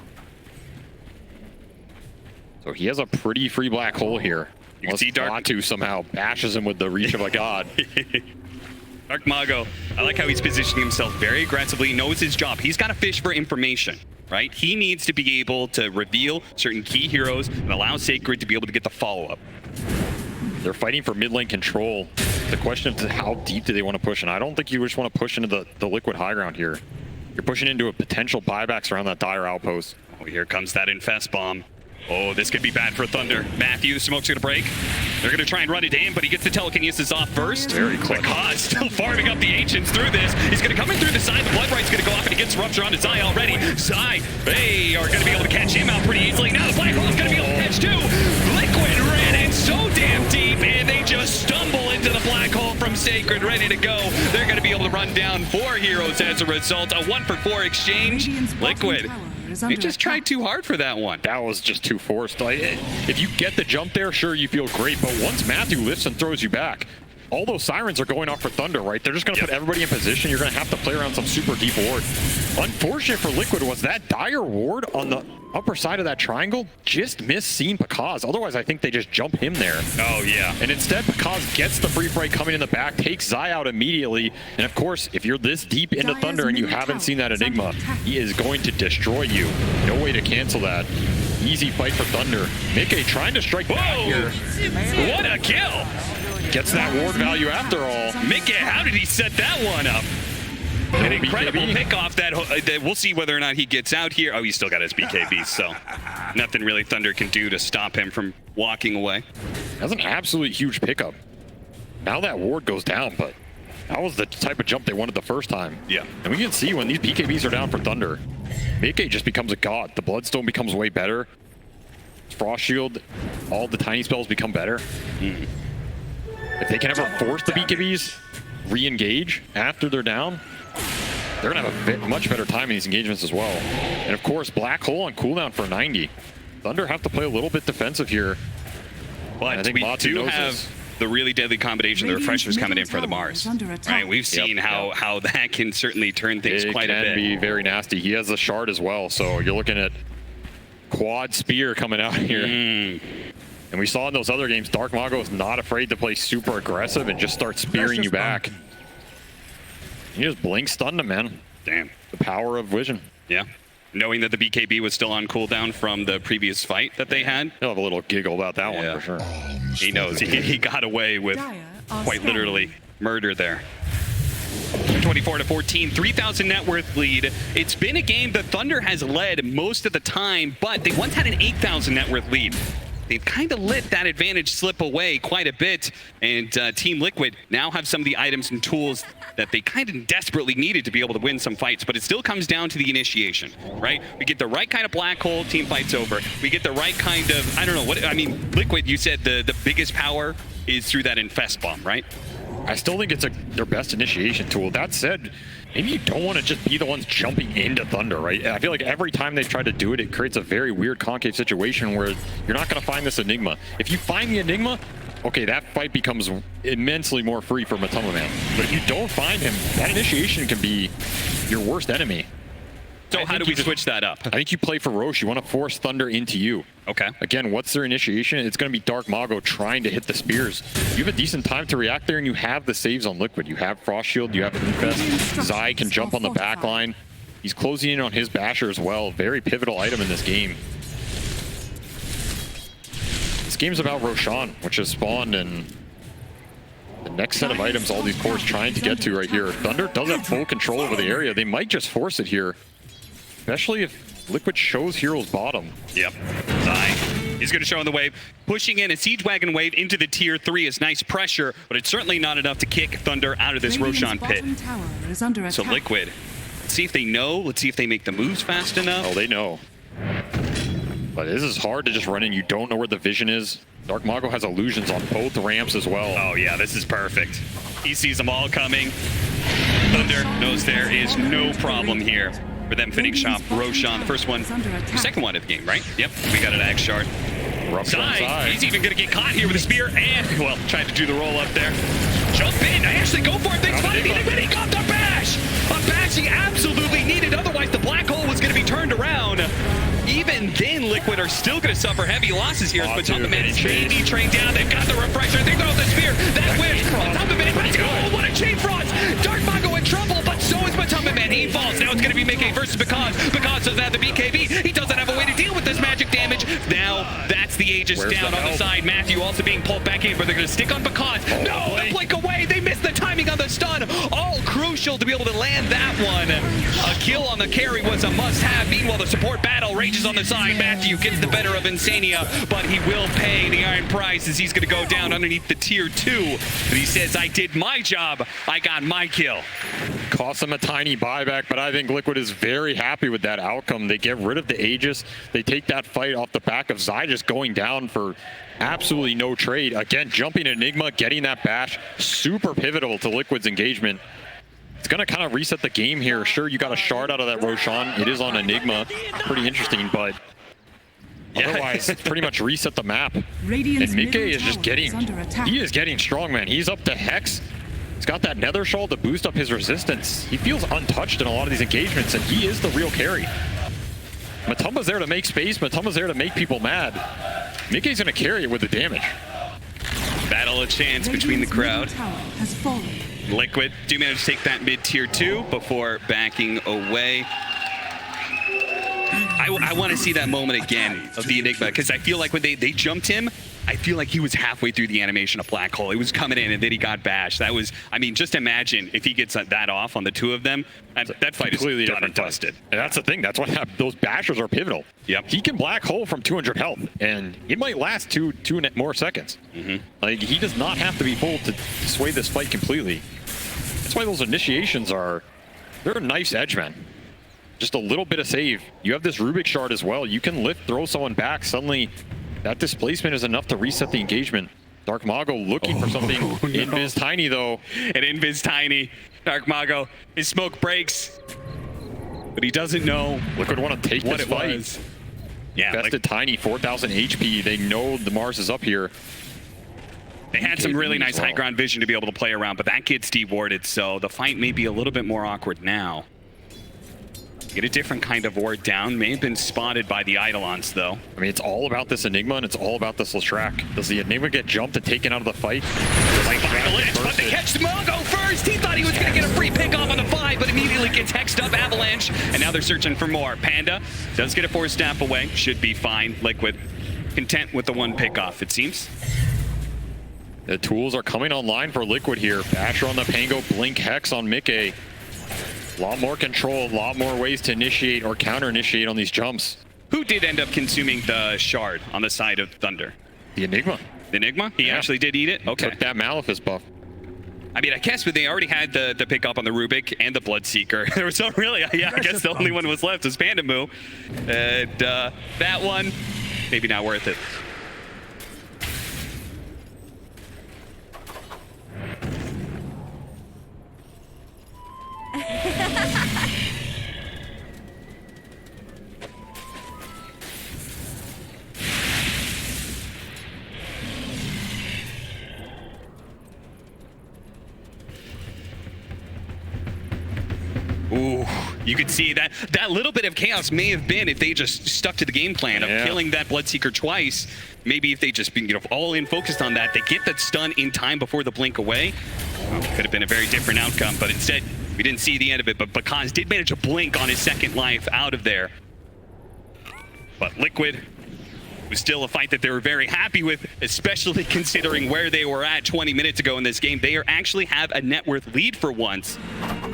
So he has a pretty free black hole here. You can see Dota2 somehow bashes him with the reach of a god. Dark Mago, I like how he's positioning himself very aggressively, knows his job. He's got to fish for information, right? He needs to be able to reveal certain key heroes and allow Sacred to be able to get the follow-up. They're fighting for mid lane control. The question is how deep do they want to push? And I don't think you just want to push into the Liquid high ground here. You're pushing into a potential buybacks around that dire outpost. Oh, here comes that Infest Bomb. Oh, this could be bad for Thunder. Matthew, smoke's gonna break. They're gonna try and run it in, but he gets the telekinesis off first. Very close. Kaz still farming up the Ancients through this. He's gonna come in through the side. The Blood Right's gonna go off, and he gets Rupture onto Zai already. Zai, they are gonna be able to catch him out pretty easily. Now the Black Hole's gonna be able to catch too. Liquid ran in so damn deep, and they just stumble into the Black Hole from Sacred, ready to go. They're gonna be able to run down 4 heroes as a result. A 1-for-4 exchange. Liquid. They just tried too hard for that one. That was just too forced. Like, if you get the jump there, sure, you feel great. But once Matthew lifts and throws you back, all those sirens are going off for Thunder, right? They're just going to put everybody in position. You're going to have to play around some super deep ward. Unfortunate for Liquid was that dire ward on the upper side of that triangle just missed seeing Pakaz. Otherwise, I think they just jump him there. Oh, yeah. And instead, Pakaz gets the free fight coming in the back, takes Zai out immediately. And of course, if you're this deep into Thunder and you haven't seen that Enigma, he is going to destroy you. No way to cancel that. Easy fight for Thunder. Mickey trying to strike back here. What a kill! Gets that ward value after all. Mickey, how did he set that one up? An incredible pick off that. We'll see whether or not he gets out here. Oh, he's still got his BKB, so nothing really Thunder can do to stop him from walking away. That's an absolutely huge pickup. Now that ward goes down, but that was the type of jump they wanted the first time. Yeah. And we can see when these BKBs are down for Thunder, Mickey just becomes a god. The Bloodstone becomes way better. Frost Shield, all the tiny spells become better. If they can ever force the BKBs re-engage after they're down, they're gonna have a much better time in these engagements as well. And of course, Black Hole on cooldown for 90. Thunder have to play a little bit defensive here. But I think we Matu do have the really deadly combination, the refreshers coming in for the Mars. Right, we've seen how that can certainly turn things quite a bit. It can be very nasty. He has a shard as well, so you're looking at quad spear coming out here. And we saw in those other games, Dark Mago is not afraid to play super aggressive and just start spearing you back. He just blink stunned him, man. Damn. The power of vision. Yeah. Knowing that the BKB was still on cooldown from the previous fight that they had. He'll have a little giggle about that one for sure. He knows. He got away with quite literally murder there. 24-14, 3,000 net worth lead. It's been a game that Thunder has led most of the time, but they once had an 8,000 net worth lead. They've kind of let that advantage slip away quite a bit, and Team Liquid now have some of the items and tools that they kind of desperately needed to be able to win some fights, but it still comes down to the initiation, right? We get the right kind of black hole, team fight's over. We get the right kind of, I don't know, what I mean, Liquid, you said the biggest power is through that Infest Bomb, right? I still think it's their best initiation tool. That said, maybe you don't want to just be the ones jumping into Thunder, right? I feel like every time they try to do it, it creates a very weird concave situation where you're not going to find this Enigma. If you find the Enigma, okay, that fight becomes immensely more free for Matoma Man. But if you don't find him, that initiation can be your worst enemy. So how do we switch that up? I think you play for Roche. You want to force Thunder into you. Okay. Again, what's their initiation? It's going to be Dark Mago trying to hit the spears. You have a decent time to react there, and you have the saves on Liquid. You have Frost Shield, you have Infest. Zai can jump on the back line. He's closing in on his Basher as well. Very pivotal item in this game. This game's about Roshan, which has spawned in the next set of items all these cores trying to get to right here. Thunder does have full control over the area. They might just force it here, especially if Liquid shows Heroes bottom. Yep. Zai. He's going to show on the wave. Pushing in a Siege Wagon wave into the tier 3 is nice pressure, but it's certainly not enough to kick Thunder out of this Roshan pit. So Liquid, let's see if they know. Let's see if they make the moves fast enough. Oh, they know. But this is hard to just run in. You don't know where the vision is. Dark Mago has illusions on both ramps as well. Oh, yeah, this is perfect. He sees them all coming. Thunder knows there is no problem here for them finishing off Roshan. The first one, the second one of the game, right? Yep, we got an axe shard. Zai, he's even going to get caught here with a spear and, well, tried to do the roll up there. Jump in, I actually go for it, things funny, but he got the bash! A bash he absolutely needed, otherwise the black hole was going to be turned around. Even then, Liquid are still going to suffer heavy losses here. But Tumbaman maybe trained down, they've got the refresher, they throw the spear, that whiff, Tumbaman, let's go, what a chain frost! Dark Mago in trouble, but so is Tumbaman, he falls. Now it's going to be Mickey versus because doesn't have the BKB, he doesn't have a way to deal with this magic damage. Now, that's the Aegis down on the side. Matthew also being pulled back in, but they're going to stick on because. No, the blink away, they missed the timing on the stun. All crucial to be able to land that one. A kill on the carry was a must-have. Meanwhile, the support battle rages on the side. Matthew gets the better of Insania, but he will pay the iron price as he's going to go down underneath the tier 2. But he says, I did my job, I got my kill. Cost him a tiny buyback, but I think Liquid is very happy with that outcome. They get rid of the Aegis. They take that fight off the back of Zai just going down for absolutely no trade. Again, jumping Enigma, getting that bash, super pivotal to Liquid's engagement. It's going to kind of reset the game here. Sure, you got a shard out of that Roshan. It is on Enigma. Pretty interesting, but otherwise, pretty much reset the map. And Mikke is just he is getting strong, man. He's up to Hex. He's got that Nether Shawl to boost up his resistance. He feels untouched in a lot of these engagements, and he is the real carry. Matumba's there to make space. Matumba's there to make people mad. Mikke's going to carry it with the damage. Battle of chance between the crowd. Liquid do manage to take that mid tier 2 before backing away. I want to see that moment again of the Enigma, because I feel like when they jumped him, I feel like he was halfway through the animation of Black Hole. He was coming in and then he got bashed. That was, I mean, just imagine if he gets that off on the two of them. That fight is completely done and dusted. And that's the thing. That's why those bashers are pivotal. Yep. He can Black Hole from 200 health, and it might last two more seconds. Like, he does not have to be full to sway this fight completely. That's why those initiations they're a nice edge, man. Just a little bit of save. You have this Rubik shard as well. You can throw someone back. Suddenly, that displacement is enough to reset the engagement. Dark Mago looking for something. Invis Tiny, though. And Invis Tiny. Dark Mago, his smoke breaks. But he doesn't know. Liquid want to take this fight. Yeah, Bested Tiny, 4,000 HP. They know the Mars is up here. They had some really nice high ground vision to be able to play around, but that gets dewarded, so the fight may be a little bit more awkward now. Get a different kind of ward down. May have been spotted by the Eidolons, though. I mean, it's all about this Enigma, and it's all about this Leshrac. Does the Enigma get jumped and taken out of the fight? But they catch Mago first! He thought he was going to get a free pick off on the 5, but immediately gets hexed up Avalanche, and now they're searching for more. Panda does get a 4-staff away. Should be fine. Liquid content with the 1 pick off, it seems. The tools are coming online for Liquid here. Basher on the Pango, Blink Hex on Mikke. A lot more control, a lot more ways to initiate or counter-initiate on these jumps. Who did end up consuming the shard on the side of Thunder? The Enigma. The Enigma? He actually did eat it? Okay. Took that Malefice buff. I mean, I guess but they already had the pick up on the Rubik and the Bloodseeker. There was no really, I guess the only one was left was Pandamu. And that one, maybe not worth it. Ooh, you could see that little bit of chaos may have been if they just stuck to the game plan of killing that Bloodseeker twice. Maybe if they just been, all in focused on that, they get that stun in time before the blink away. Could have been a very different outcome, but instead we didn't see the end of it. But Bakaz did manage to blink on his second life out of there. But Liquid was still a fight that they were very happy with, especially considering where they were at 20 minutes ago in this game. They actually have a net worth lead for once,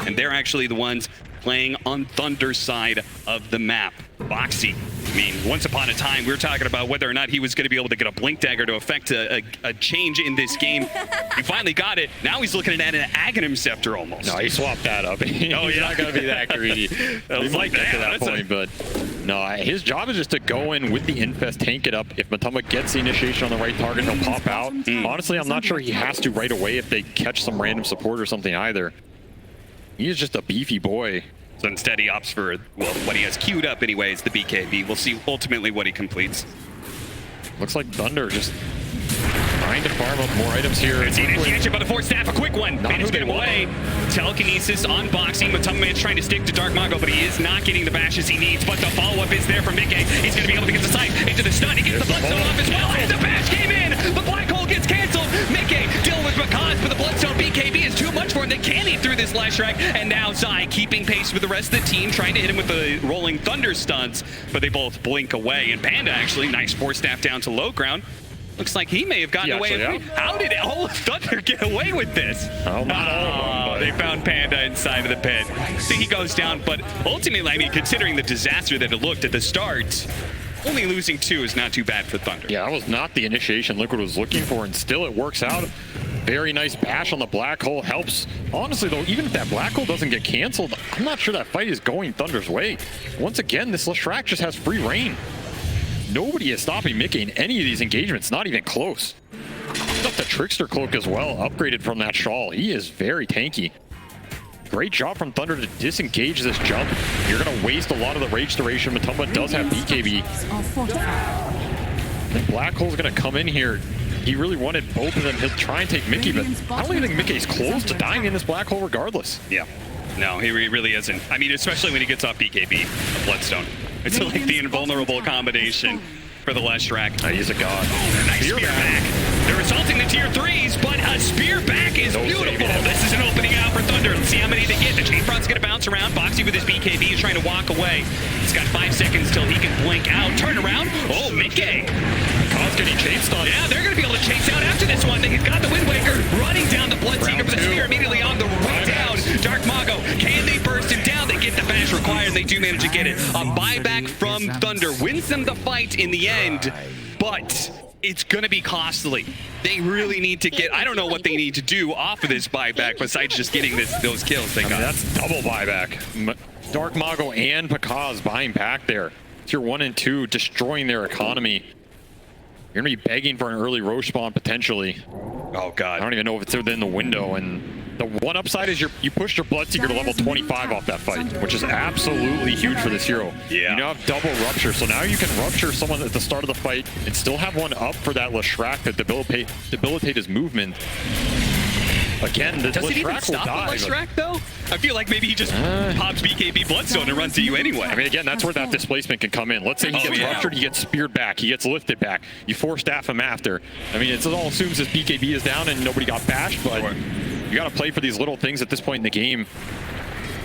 and they're actually the ones playing on Thunder's side of the map. Boxy, I mean, once upon a time, we were talking about whether or not he was going to be able to get a Blink Dagger to affect a change in this game. He finally got it. Now he's looking at an Aghanim Scepter almost. No, he swapped that up. He's not going to be that greedy. I was like that to that point, but no, his job is just to go in with the Infest, tank it up. If Matumba gets the initiation on the right target, he'll pop out. Honestly, I'm not sure he has to right away if they catch some random support or something either. He is just a beefy boy. So instead he opts for, well, what he has queued up anyways, the BKB. We'll see ultimately what he completes. Looks like Thunder just trying to farm up more items here. It's initiation by the force staff, a quick one. Managed to get him away. Telekinesis unboxing. Matumbaman's trying to stick to Dark Mago, but he is not getting the bashes he needs. But the follow-up is there from Mickey. He's going to be able to get the sight into the stun. He gets the Bloodstone off as well. And the bash came in. The black hole gets canceled. Mickey dealing with Makaz, but the Bloodstone BKB is too much for him. They can't eat through this last strike. And now Zai keeping pace with the rest of the team, trying to hit him with the rolling Thunder stuns, but they both blink away. And Panda actually, nice force staff down to low ground. Looks like he may have gotten away. How did all Thunder get away with this? Oh, not all of them, they found Panda inside of the pit. So he goes down, but ultimately, I mean, considering the disaster that it looked at the start, only losing 2 is not too bad for Thunder. Yeah, that was not the initiation Liquid was looking for, and still it works out. Very nice bash on the black hole helps. Honestly, though, even if that black hole doesn't get canceled, I'm not sure that fight is going Thunder's way. Once again, this Leshrac just has free reign. Nobody is stopping Mickey in any of these engagements, not even close. Up the Trickster Cloak as well, upgraded from that shawl. He is very tanky. Great job from Thunder to disengage this jump. You're going to waste a lot of the rage duration. Matumba does have BKB. Are fortified. I think Black Hole's going to come in here. He really wanted both of them. He'll try and take Mickey, but I don't even think Mickey's close to dying in this Black Hole regardless. Yeah. No, he really isn't. I mean, especially when he gets off BKB, Bloodstone. It's like the invulnerable combination for the Leshrac. He's a god. Nice spear back. They're assaulting the tier 3s, but a spear back is beautiful. This is an opening out for Thunder. Let's see how many they get. The Chain Front's going to bounce around. Boxy with his BKB is trying to walk away. He's got 5 seconds till he can blink out. Turn around. Oh, Mickey. Cause getting chased on. Yeah, they're going to be able to chase out after this one. He's got the Wind Waker running down the Bloodseeker with the spear immediately on the way down. Dark Mago, can they burst him down? They get the bash required. They do manage to get it. A buyback from Thunder wins them the fight in the end, but it's going to be costly. They really need to get, I don't know what they need to do off of this buyback besides just getting those kills they got. I mean, that's double buyback. Dark Mago and Pakaz buying back there. Tier 1 and 2 destroying their economy. You're going to be begging for an early Roche spawn potentially. Oh, God. I don't even know if it's within the window. And the one upside is you pushed your Bloodseeker to level 25 off that fight, which is absolutely huge for this hero. Yeah. You now have double Rupture, so now you can Rupture someone at the start of the fight and still have one up for that Leshrac to debilitate his movement. Again, the Does it even Leshrac will stop die. the Leshrac, though? I feel like maybe he just pops BKB Bloodstone and runs to you anyway. I mean, again, that's where that displacement can come in. Let's say he gets ruptured, he gets speared back, he gets lifted back. You force staff him after. I mean, it all assumes his BKB is down and nobody got bashed, but you got to play for these little things at this point in the game.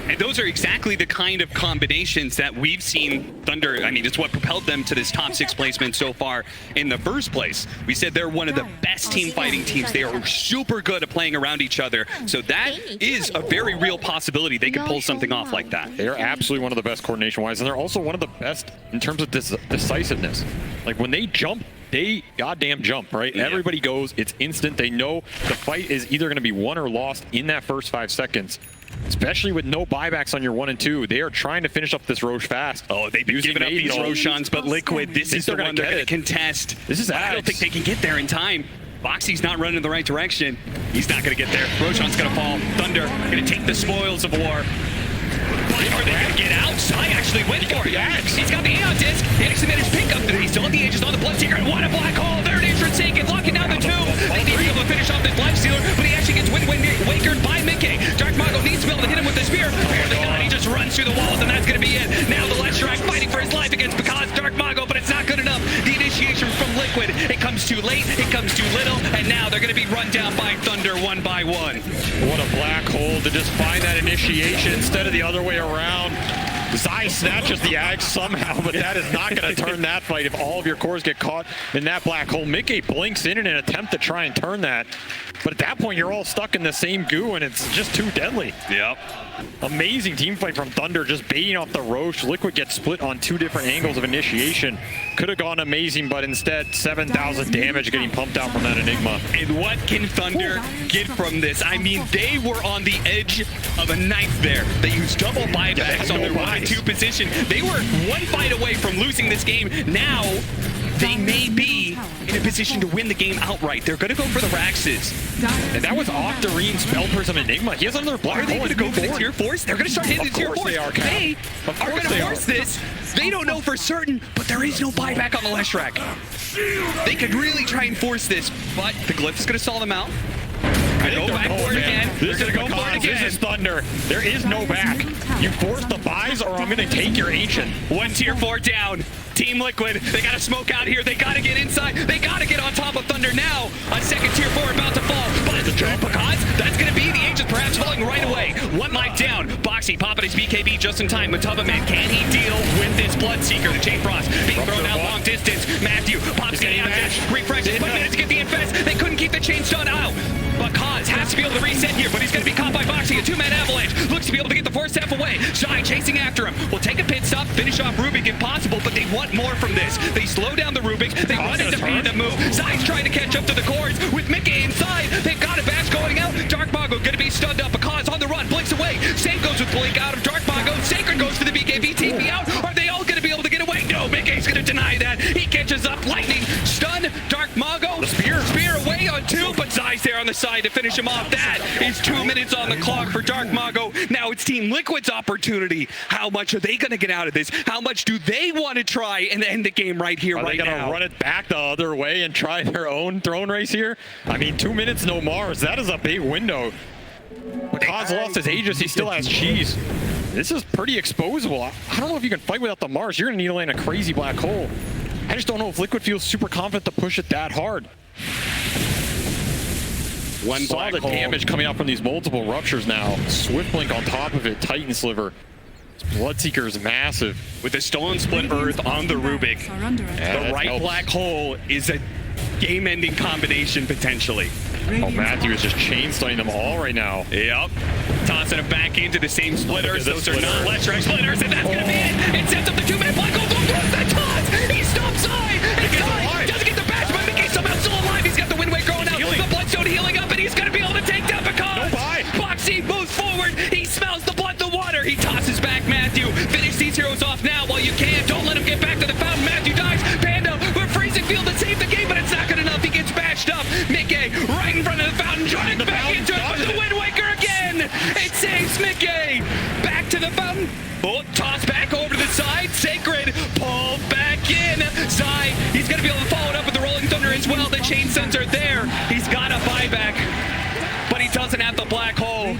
And those are exactly the kind of combinations that we've seen Thunder. I mean, it's what propelled them to this top 6 placement so far in the first place. We said they're one of the best team fighting teams. They are super good at playing around each other. So that is a very real possibility they could pull something off like that. They're absolutely one of the best coordination-wise, and they're also one of the best in terms of decisiveness. Like, when they jump, they goddamn jump, right? Yeah. Everybody goes, it's instant. They know the fight is either going to be won or lost in that first 5 seconds. Especially with no buybacks on your 1 and 2. They are trying to finish up this Roche fast. Oh, they've been giving up these Roshans, but Liquid, this is the one they're going to contest. This is I don't think they can get there in time. Boxy's not running in the right direction. He's not going to get there. Roshan's going to fall. Thunder going to take the spoils of war. But are they going to get out? Sai actually went for it. He's got the Aeon Disc. Anderson managed to pick up. He still had the Aegis on the Bloodseeker. And what a black hole. Third entrance taken. Locking down the 2. They need to be able to finish off this Lifestealer, but he actually gets Wakered by Mickey. Dark Mago needs to be able to hit him with the spear. Apparently not. He just runs through the walls, and that's going to be it. Now the Leshrac fighting for his life against Pakaz, Dark Mago, but it's not good enough. The initiation from Liquid. It comes too late. It comes too little. And now they're going to be run down by Thunder 1 by 1. What a black hole to just find that initiation instead of the other way around. Zai snatches the Axe somehow, but that is not going to turn that fight if all of your cores get caught in that black hole. Mickey blinks in an attempt to try and turn that, but at that point you're all stuck in the same goo and it's just too deadly. Yep. Amazing team fight from Thunder, just baiting off the Roche. Liquid gets split on 2 different angles of initiation. Could have gone amazing, but instead 7,000 damage getting pumped out from that Enigma. And what can Thunder get from this? I mean, they were on the edge of a knife there. They used double buybacks on their 1 and 2 position. They were 1 fight away from losing this game. Now, they may be in a position to win the game outright. They're going to go for the Raxes. And that was Octarine, Spell Prism, Enigma. He has another black Are they hole. going to go for the tier 4s? They're going to start hitting the tier 4s. They are, Cal. They are going to force this. They don't know for certain, but there is no buyback on the Leshrac. They could really try and force this, but the Glyph is going to stall them out. Go back for it again. This is go for it again. This is Thunder. There is no back. You force the buys, or I'm going to take your Ancient. One tier 4 down. Team Liquid, they got to smoke out here. They got to get inside. They got to get on top of Thunder now. A second tier 4 about to fall. But it's because that's going to be the Ancient perhaps falling right away. One life down. Boxy popping his BKB just in time. Matubba Man, can he deal with this Bloodseeker? The Chain Frost being thrown out long distance. Matthew pops getting out there. Refreshes. 1 minute to get the infest. They couldn't keep the chain stun out. But Kaz has to be able to reset here, but he's going to be caught by Boxy. A 2-man avalanche. Looks to be able to get the 4-step away. Shy chasing after him. Will take a pit stop, finish off Rubik if possible, but they want more from this. They slow down the Rubik. They run into Panda move. Zai's trying to catch up to the cores with Mickey inside. They've got a bash going out. Dark Mago going to be stunned up. Kaz on the run. Blinks away. Same goes with Blink out of Dark Mago. Sacred goes to the BKB. TP out. Are they all going to be able to get away? No, Mickey's going to deny that. He catches up. Lightning. Stun. Dark Mago. The spear away on 2, but Zai's there on the side to finish him off. That is 2 minutes on the clock for Dark Mago. Now it's Team Liquid's opportunity. How much are they going to get out of this? How much do they want to try and end the game right here, right now? Are they going to run it back the other way and try their own throne race here? I mean, 2 minutes, no Mars. That is a big window. Kaz lost his Aegis. He still has Cheese. This is pretty exposable. I don't know if you can fight without the Mars. You're going to need to land a crazy black hole. I just don't know if Liquid feels super confident to push it that hard. One saw the damage coming out from these multiple ruptures now. Swift Blink on top of it, Titan Sliver. Bloodseeker is massive. With the Stolen Split Earth on the Rubik, the right helps. black hole is a game-ending combination potentially. Oh, Matthew is just chain stunning them all right now. Yep. Tossing them back into the same splitters. Those are not Leshrac splitters, and that's gonna be it. It sets up the 2-man black hole. Throws that toss. He stops Zai. And Zai doesn't get the bash, but Mickey somehow still alive. He's got the Wind Waker going out. The Bloodstone healing up, and he's gonna be able to take down because Boxy moves forward. He smells the blood in the water. He tosses back Matthew. Finish these heroes off now while you can. Don't let him get back to the fountain. Matthew dies. Panda, we're freezing field to save the game, but it's not good enough. He gets bashed up. Mickey right in front of the fountain, trying back into it, but the Wind Waker again. It saves Mickey. Back to the fountain. Oh, toss back over to the side. Sacred pulled back in. Zai, he's going to be able to follow it up with the Rolling Thunder as well. The chain sons are there. He's got a buyback, but he doesn't have the black hole.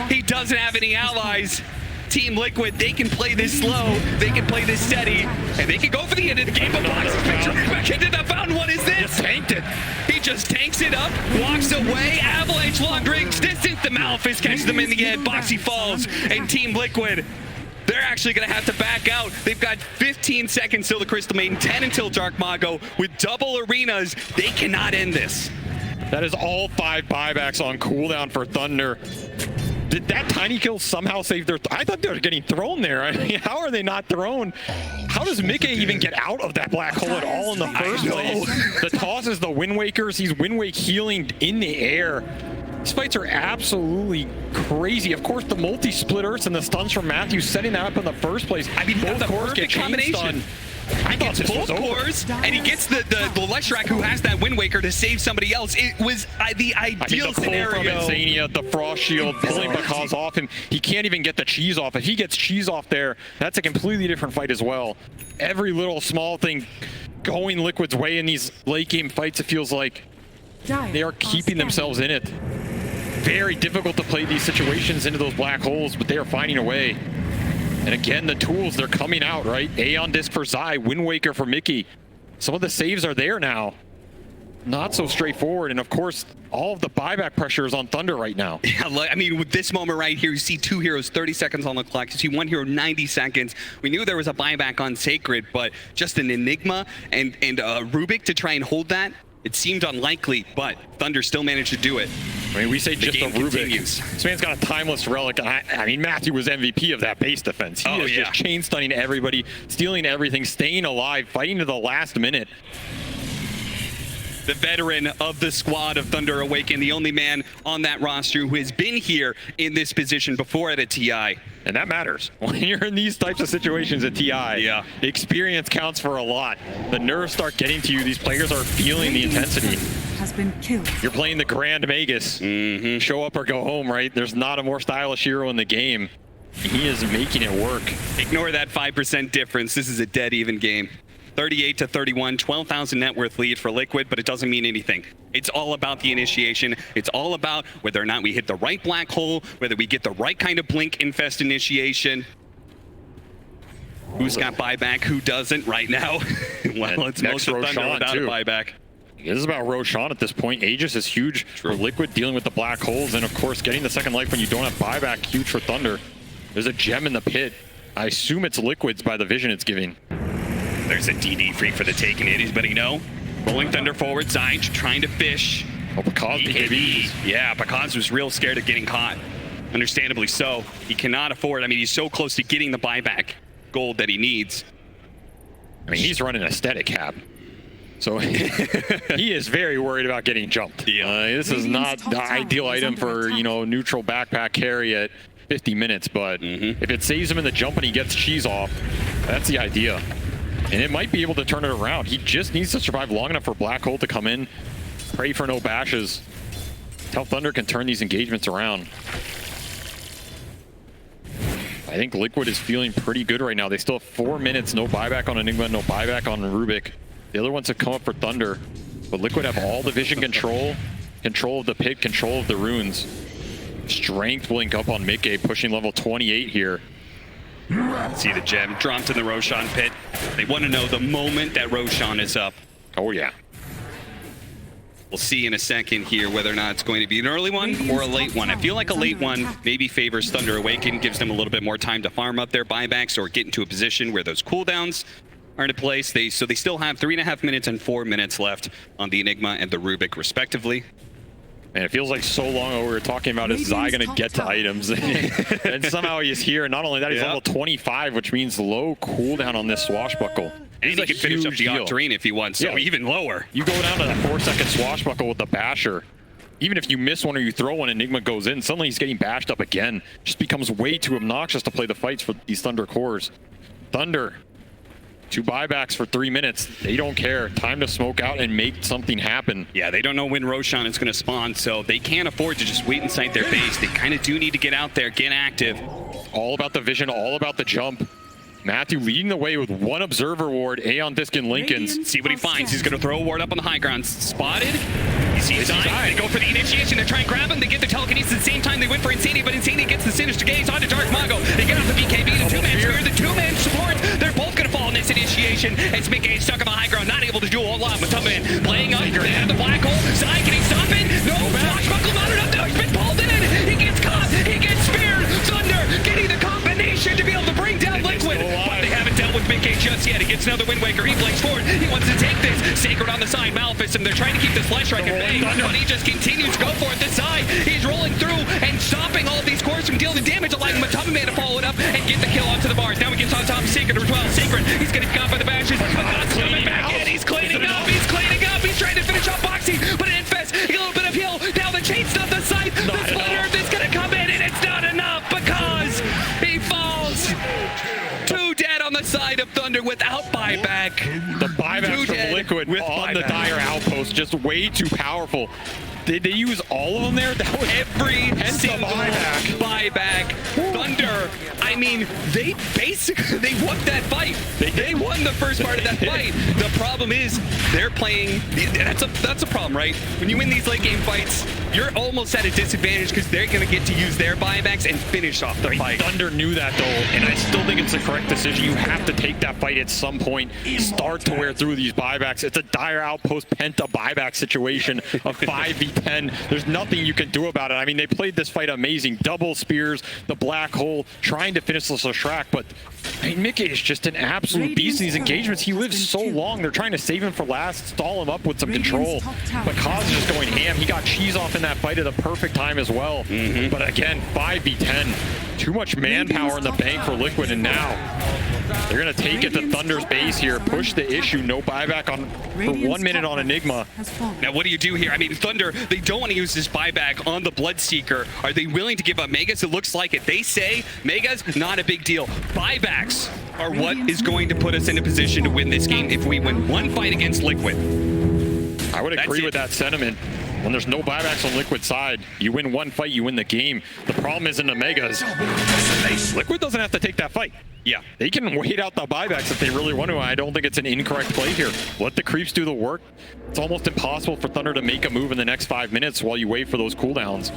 He doesn't have any allies. Team Liquid, they can play this slow, they can play this steady, and they can go for the end of the game. But Boxy's picture back into the fountain. What is this? Just tanked it. He just tanks it up, walks away. Avalanche long range distance. The Malphite catches them in the end. Boxy falls, and Team Liquid, they're actually going to have to back out. They've got 15 seconds till the Crystal Maiden, 10 until Dark Mago. With double arenas, they cannot end this. That is all 5 buybacks on cooldown for Thunder. Did that tiny kill somehow save their... I thought they were getting thrown there. I mean, how are they not thrown? How does Mickey even get out of that black hole at all in the first place? The toss is the Wind Wakers. He's Wind Wake healing in the air. These fights are absolutely crazy. Of course, the multi-split Earths and the stuns from Matthew setting that up in the first place. I mean, both cores get combination. I thought this was over. Cores, and he gets the Leshrac who has that Wind Waker to save somebody else. It was the ideal scenario. From Insania, the Frost Shield pulling Bakaz off him. He can't even get the cheese off. If he gets cheese off there, that's a completely different fight as well. Every little small thing going Liquid's way in these late game fights, it feels like they are keeping themselves in it. Very difficult to play these situations into those black holes, but they are finding a way. And again, the tools, they're coming out, right? Aeon Disc for Zai, Wind Waker for Mickey. Some of the saves are there now. Not so straightforward. And of course, all of the buyback pressure is on Thunder right now. Yeah, I mean, with this moment right here, you see 2 heroes, 30 seconds on the clock. You see 1 hero, 90 seconds. We knew there was a buyback on Sacred, but just an Enigma and Rubik to try and hold that, it seemed unlikely, but Thunder still managed to do it. I mean, we say just a Rubik. Continues. This man's got a timeless relic. I mean, Matthew was MVP of that base defense. He is just chain stunning everybody, stealing everything, staying alive, fighting to the last minute. The veteran of the squad of Thunder Awaken, the only man on that roster who has been here in this position before at a TI. And that matters. When you're in these types of situations at TI, Yeah. experience counts for a lot. The nerves start getting to you. These players are feeling the intensity. Has been killed. You're playing the Grand Magus. Show up or go home, right? There's not a more stylish hero in the game. He is making it work. Ignore that 5% difference. This is a dead even game. 38 to 31, 12,000 net worth lead for Liquid, but it doesn't mean anything. It's all about the initiation. It's all about whether or not we hit the right black hole, whether we get the right kind of blink infest initiation. Who's got buyback, who doesn't right now? Well, it's most of Thunder Roshan, without a too. buyback. This is about Roshan at this point. Aegis is huge for Liquid, dealing with the black holes, and of course getting the second life when you don't have buyback, huge for Thunder. There's a gem in the pit. I assume it's Liquid's by the vision it's giving. There's a DD free for the taking. Anybody know? Rolling Thunder forward, Zyge trying to fish. Oh, because BKB. Yeah, Bakaz was real scared of getting caught. Understandably so. He cannot afford, I mean, he's so close to getting the buyback gold that he needs. I mean, he's running a static cap. So he is very worried about getting jumped. Yeah. This is not the ideal item for, you know, neutral backpack carry at 50 minutes, but if it saves him in the jump and he gets cheese off, that's the idea. And it might be able to turn it around. He just needs to survive long enough for Black Hole to come in, pray for no bashes. Till Thunder can turn these engagements around. I think Liquid is feeling pretty good right now. They still have 4 minutes, no buyback on Enigma, no buyback on Rubik. The other ones have come up for Thunder, but Liquid have all the vision control, control of the pit, control of the runes. Strength blink up on Mickey, pushing level 28 here. See the gem dropped in the Roshan pit. They want to know the moment that Roshan is up. Oh yeah. We'll see in a second here whether or not it's going to be an early one or a late one. I feel like a late one maybe favors Thunder Awaken, gives them a little bit more time to farm up their buybacks or get into a position where those cooldowns are in place. So they still have 3.5 minutes and 4 minutes left on the Enigma and the Rubik respectively. And it feels like so long ago we were talking about is Zai going to get to items. And somehow he's here. Not only that, he's level 25, which means low cooldown on this swashbuckle. And he can finish up the Octarine if he wants, so even lower. You go down to that 4-second swashbuckle with the basher. Even if you miss one or you throw one, Enigma goes in, suddenly he's getting bashed up again. Just becomes way too obnoxious to play the fights for these Thunder cores. Thunder, 2 buybacks for 3 minutes. They don't care. Time to smoke out and make something happen. Yeah, they don't know when Roshan is going to spawn, so they can't afford to just wait inside their base. They kind of do need to get out there, get active. All about the vision, all about the jump. Matthew leading the way with 1 observer ward, Aeon Disc and Lincolns. See what he finds. He's going to throw a ward up on the high ground. Spotted. You see his eye. They go for the initiation. They try and grab him. They get the telekinesis at the same time. They went for Insanity, but Insanity gets the Sinister Gaze onto Dark Mago. They get off the BKB. The 2-man spear. The 2-man support. They're both going to fall in this initiation. It's Mickey stuck on the high ground, not able to do a whole lot. Matubman playing up. They have the black hole. Zai, can he stop it? No. Flashbuckle not enough. No, he's been pulled in. He gets caught. He gets speared. Thunder getting the combination to be able to bring down Liquid. But they haven't dealt with Mickey just yet. He gets another Wind Waker. He blinks forward. He wants to take this. Sacred on the side. Maleficent. And they're trying to keep this Flash Strike at bay. But he just continues to go for it. This side. He's rolling through and stopping all of these cores from dealing damage, allowing Matubman to follow it up and get the kill onto the bars. Now he gets on top of Sacred as well. Sacred. He's getting got by the bashes. God's coming back in. He's cleaning up. He's cleaning up. He's trying to finish off Boxy. But it infests. A little bit of heal. Now the chain's not the side. The Split Earth is going to come in, and it's not enough because he falls. 2 dead on the side of Thunder without buyback. The buyback from Liquid with on the Dire Outpost, just way too powerful. Did they use all of them there? That was every single buyback. Thunder, I mean, they basically, won that fight. They won the first part of that fight. The problem is they're playing, that's a problem, right? When you win these late game fights, you're almost at a disadvantage because they're going to get to use their buybacks and finish off the fight. Thunder knew that though, and I still think it's the correct decision. You have to take that fight at some point. Start to wear through these buybacks. It's a Dire Outpost Penta buyback situation of 5v10. There's nothing you can do about it. I mean, they played this fight amazing. Double spears, the black hole, trying to finish this Shrek, but I mean, Mickey is just an absolute beast in these engagements. He lives so long. They're trying to save him for last, stall him up with some control. But Kaz is just going ham. He got cheese off in that fight at the perfect time as well. But again, 5v10. Too much manpower in the bank for Liquid, and now They're going to take it to Thunder's base here, push the issue, no buyback on for 1 minute on Enigma. Now, what do you do here? I mean, Thunder, they don't want to use this buyback on the Bloodseeker. Are they willing to give up Megas? It looks like it. They say Megas, not a big deal. Buybacks are what is going to put us in a position to win this game if we win one fight against Liquid. I would agree with that sentiment. When there's no buybacks on Liquid side, you win one fight, you win the game. The problem is in the Megas. Liquid doesn't have to take that fight. Yeah. They can wait out the buybacks if they really want to. I don't think it's an incorrect play here. Let the creeps do the work. It's almost impossible for Thunder to make a move in the next 5 minutes while you wait for those cooldowns.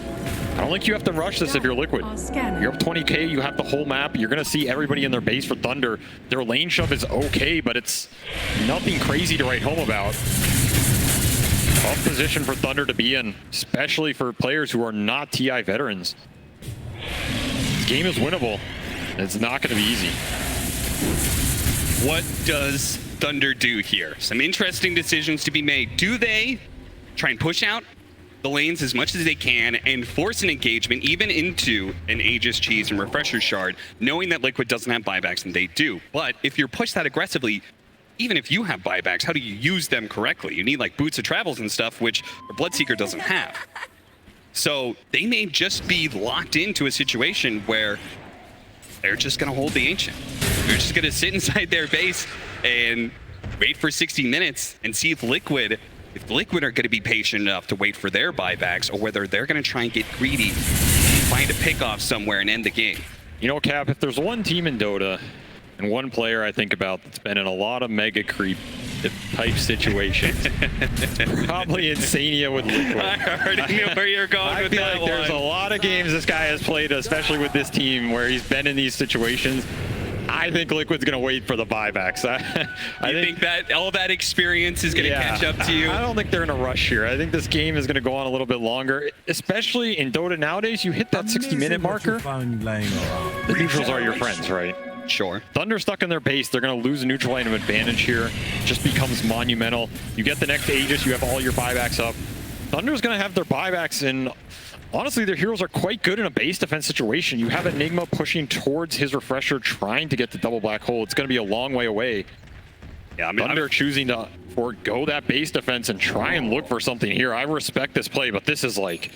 I don't think you have to rush this if you're Liquid. You're up 20k, you have the whole map. You're going to see everybody in their base for Thunder. Their lane shove is okay, but it's nothing crazy to write home about. Tough position for Thunder to be in, especially for players who are not TI veterans. This game is winnable. It's not going to be easy. What does Thunder do here? Some interesting decisions to be made. Do they try and push out the lanes as much as they can and force an engagement even into an Aegis Cheese and Refresher Shard, knowing that Liquid doesn't have buybacks and they do? But if you're pushed that aggressively, even if you have buybacks, how do you use them correctly? You need like boots of travels and stuff, which a Bloodseeker doesn't have. So they may just be locked into a situation where they're just going to hold the Ancient. They're just going to sit inside their base and wait for 60 minutes and see if Liquid are going to be patient enough to wait for their buybacks, or whether they're going to try and get greedy, find a pick off somewhere and end the game. You know, Cap, if there's one team in Dota and one player I think about that's been in a lot of mega creep type situations, it's probably Insania with Liquid. I already knew where you're going with that one. There's a lot of games this guy has played, especially with this team, where he's been in these situations. I think Liquid's going to wait for the buybacks. I think that all that experience is going to catch up to you? I don't think they're in a rush here. I think this game is going to go on a little bit longer, especially in Dota nowadays. You hit that 60-minute marker, the neutrals are your friends, right? Sure. Thunder stuck in their base. They're going to lose a neutral item advantage here. It just becomes monumental. You get the next Aegis, you have all your buybacks up. Thunder's going to have their buybacks, and honestly, their heroes are quite good in a base defense situation. You have Enigma pushing towards his Refresher, trying to get the double black hole. It's going to be a long way away. Yeah, I mean, Thunder choosing to forego that base defense and try and look for something here. I respect this play, but this is like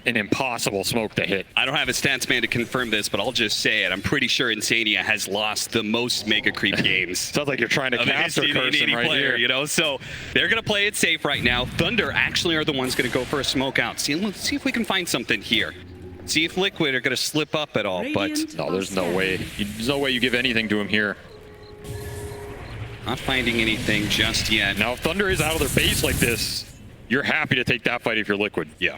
an impossible smoke to hit. I don't have a stats man to confirm this, but I'll just say it. I'm pretty sure Insania has lost the most mega creep games. Sounds like you're trying to cast or curse him right here. You know, so they're going to play it safe right now. Thunder actually are the ones going to go for a smoke out. Let's see if we can find something here. See if Liquid are going to slip up at all, but no, there's no way. There's no way you give anything to him here. Not finding anything just yet. Now, if Thunder is out of their base like this, you're happy to take that fight if you're Liquid. Yeah.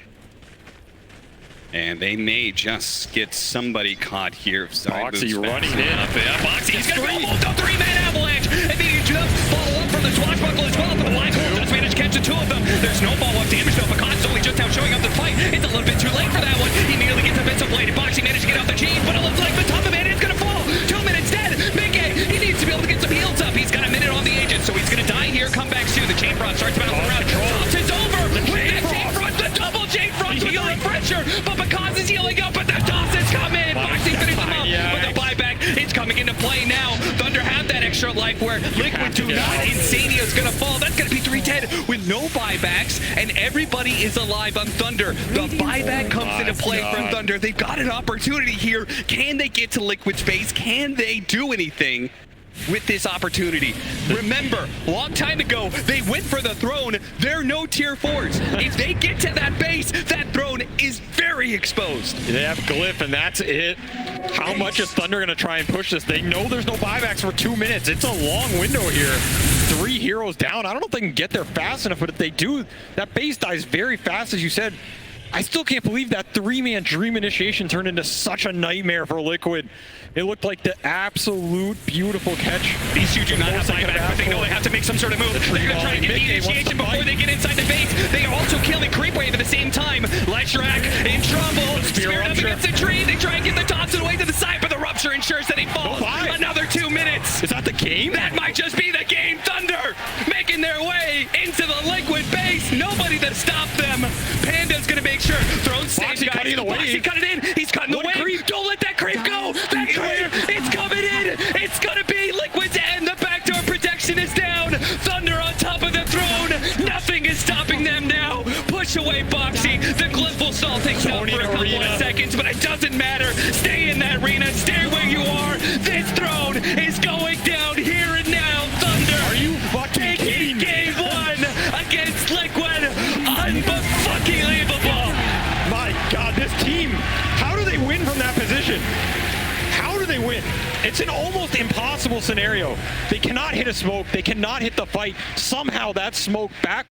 And they may just get somebody caught here. Boxy running in. Boxy, he's going to go hold the three-man avalanche. And they just follow up from the swashbuckle as well. But the black hole does manage to catch the two of them. There's no follow-up damage though. Picard's only just now showing up to fight. It's a little bit too late for that one. He nearly gets a bit of blade. Boxy managed to get out the cheese, but it looks like the top of man is going to fall. 2 minutes dead. Mickey, he needs to be able to get some heals up. He's got a minute on the agent, so he's going to die here. Come back soon. The chain frost starts bouncing around. Thompson's over. With that chain frost, the double chain frost with the refresher. But Picard's is healing up, but the Thompson's coming. Boxy finishes him up with the buyback. It's coming into play now. Thunder have that extra life where Liquid do not. Insania's going to fall. That's going to be 3-10 with no buybacks, and everybody is alive on Thunder. The buyback comes into play for Thunder. They've got an opportunity here. Can they get to Liquid's base? Can they do anything with this opportunity? Remember, long time ago, they went for the throne. They're no tier 4s. If they get to that base, that throne is very exposed. They have Glyph, and that's it. How much is Thunder going to try and push this? They know there's no buybacks for 2 minutes. It's a long window here. 3 heroes down. I don't know if they can get there fast enough, but if they do, that base dies very fast, as you said. I still can't believe that 3-man Dream Initiation turned into such a nightmare for Liquid. It looked like the absolute beautiful catch. These two do not have buyback, but they know they have to make some sort of move. They're going to try and get the initiation before they get inside the base. They are also killing Creep Wave at the same time. Leshrac in trouble. Spirit up against the tree. They try and get the Thompson away to the side, but the Rupture ensures that he falls. Another 2 minutes. Is that the game? That might just be the game. Thunder making their way into the Liquid base. Nobody to stop them. Panda's going to make sure. Thrown safe, guys. Boxy cut it in. He's cutting the wave. Don't let that creep go. That creep, it's coming in. It's going to be push away Boxy. The glyph will stall things out for a couple of seconds, but it doesn't matter. Stay in that arena. Stay where you are. This throne is going down here and now. Thunder. Are you fucking kidding me? Game 1 against Liquid. Unfucking-believable. My God, this team, how do they win from that position? How do they win? It's an almost impossible scenario. They cannot hit a smoke. They cannot hit the fight. Somehow that smoke back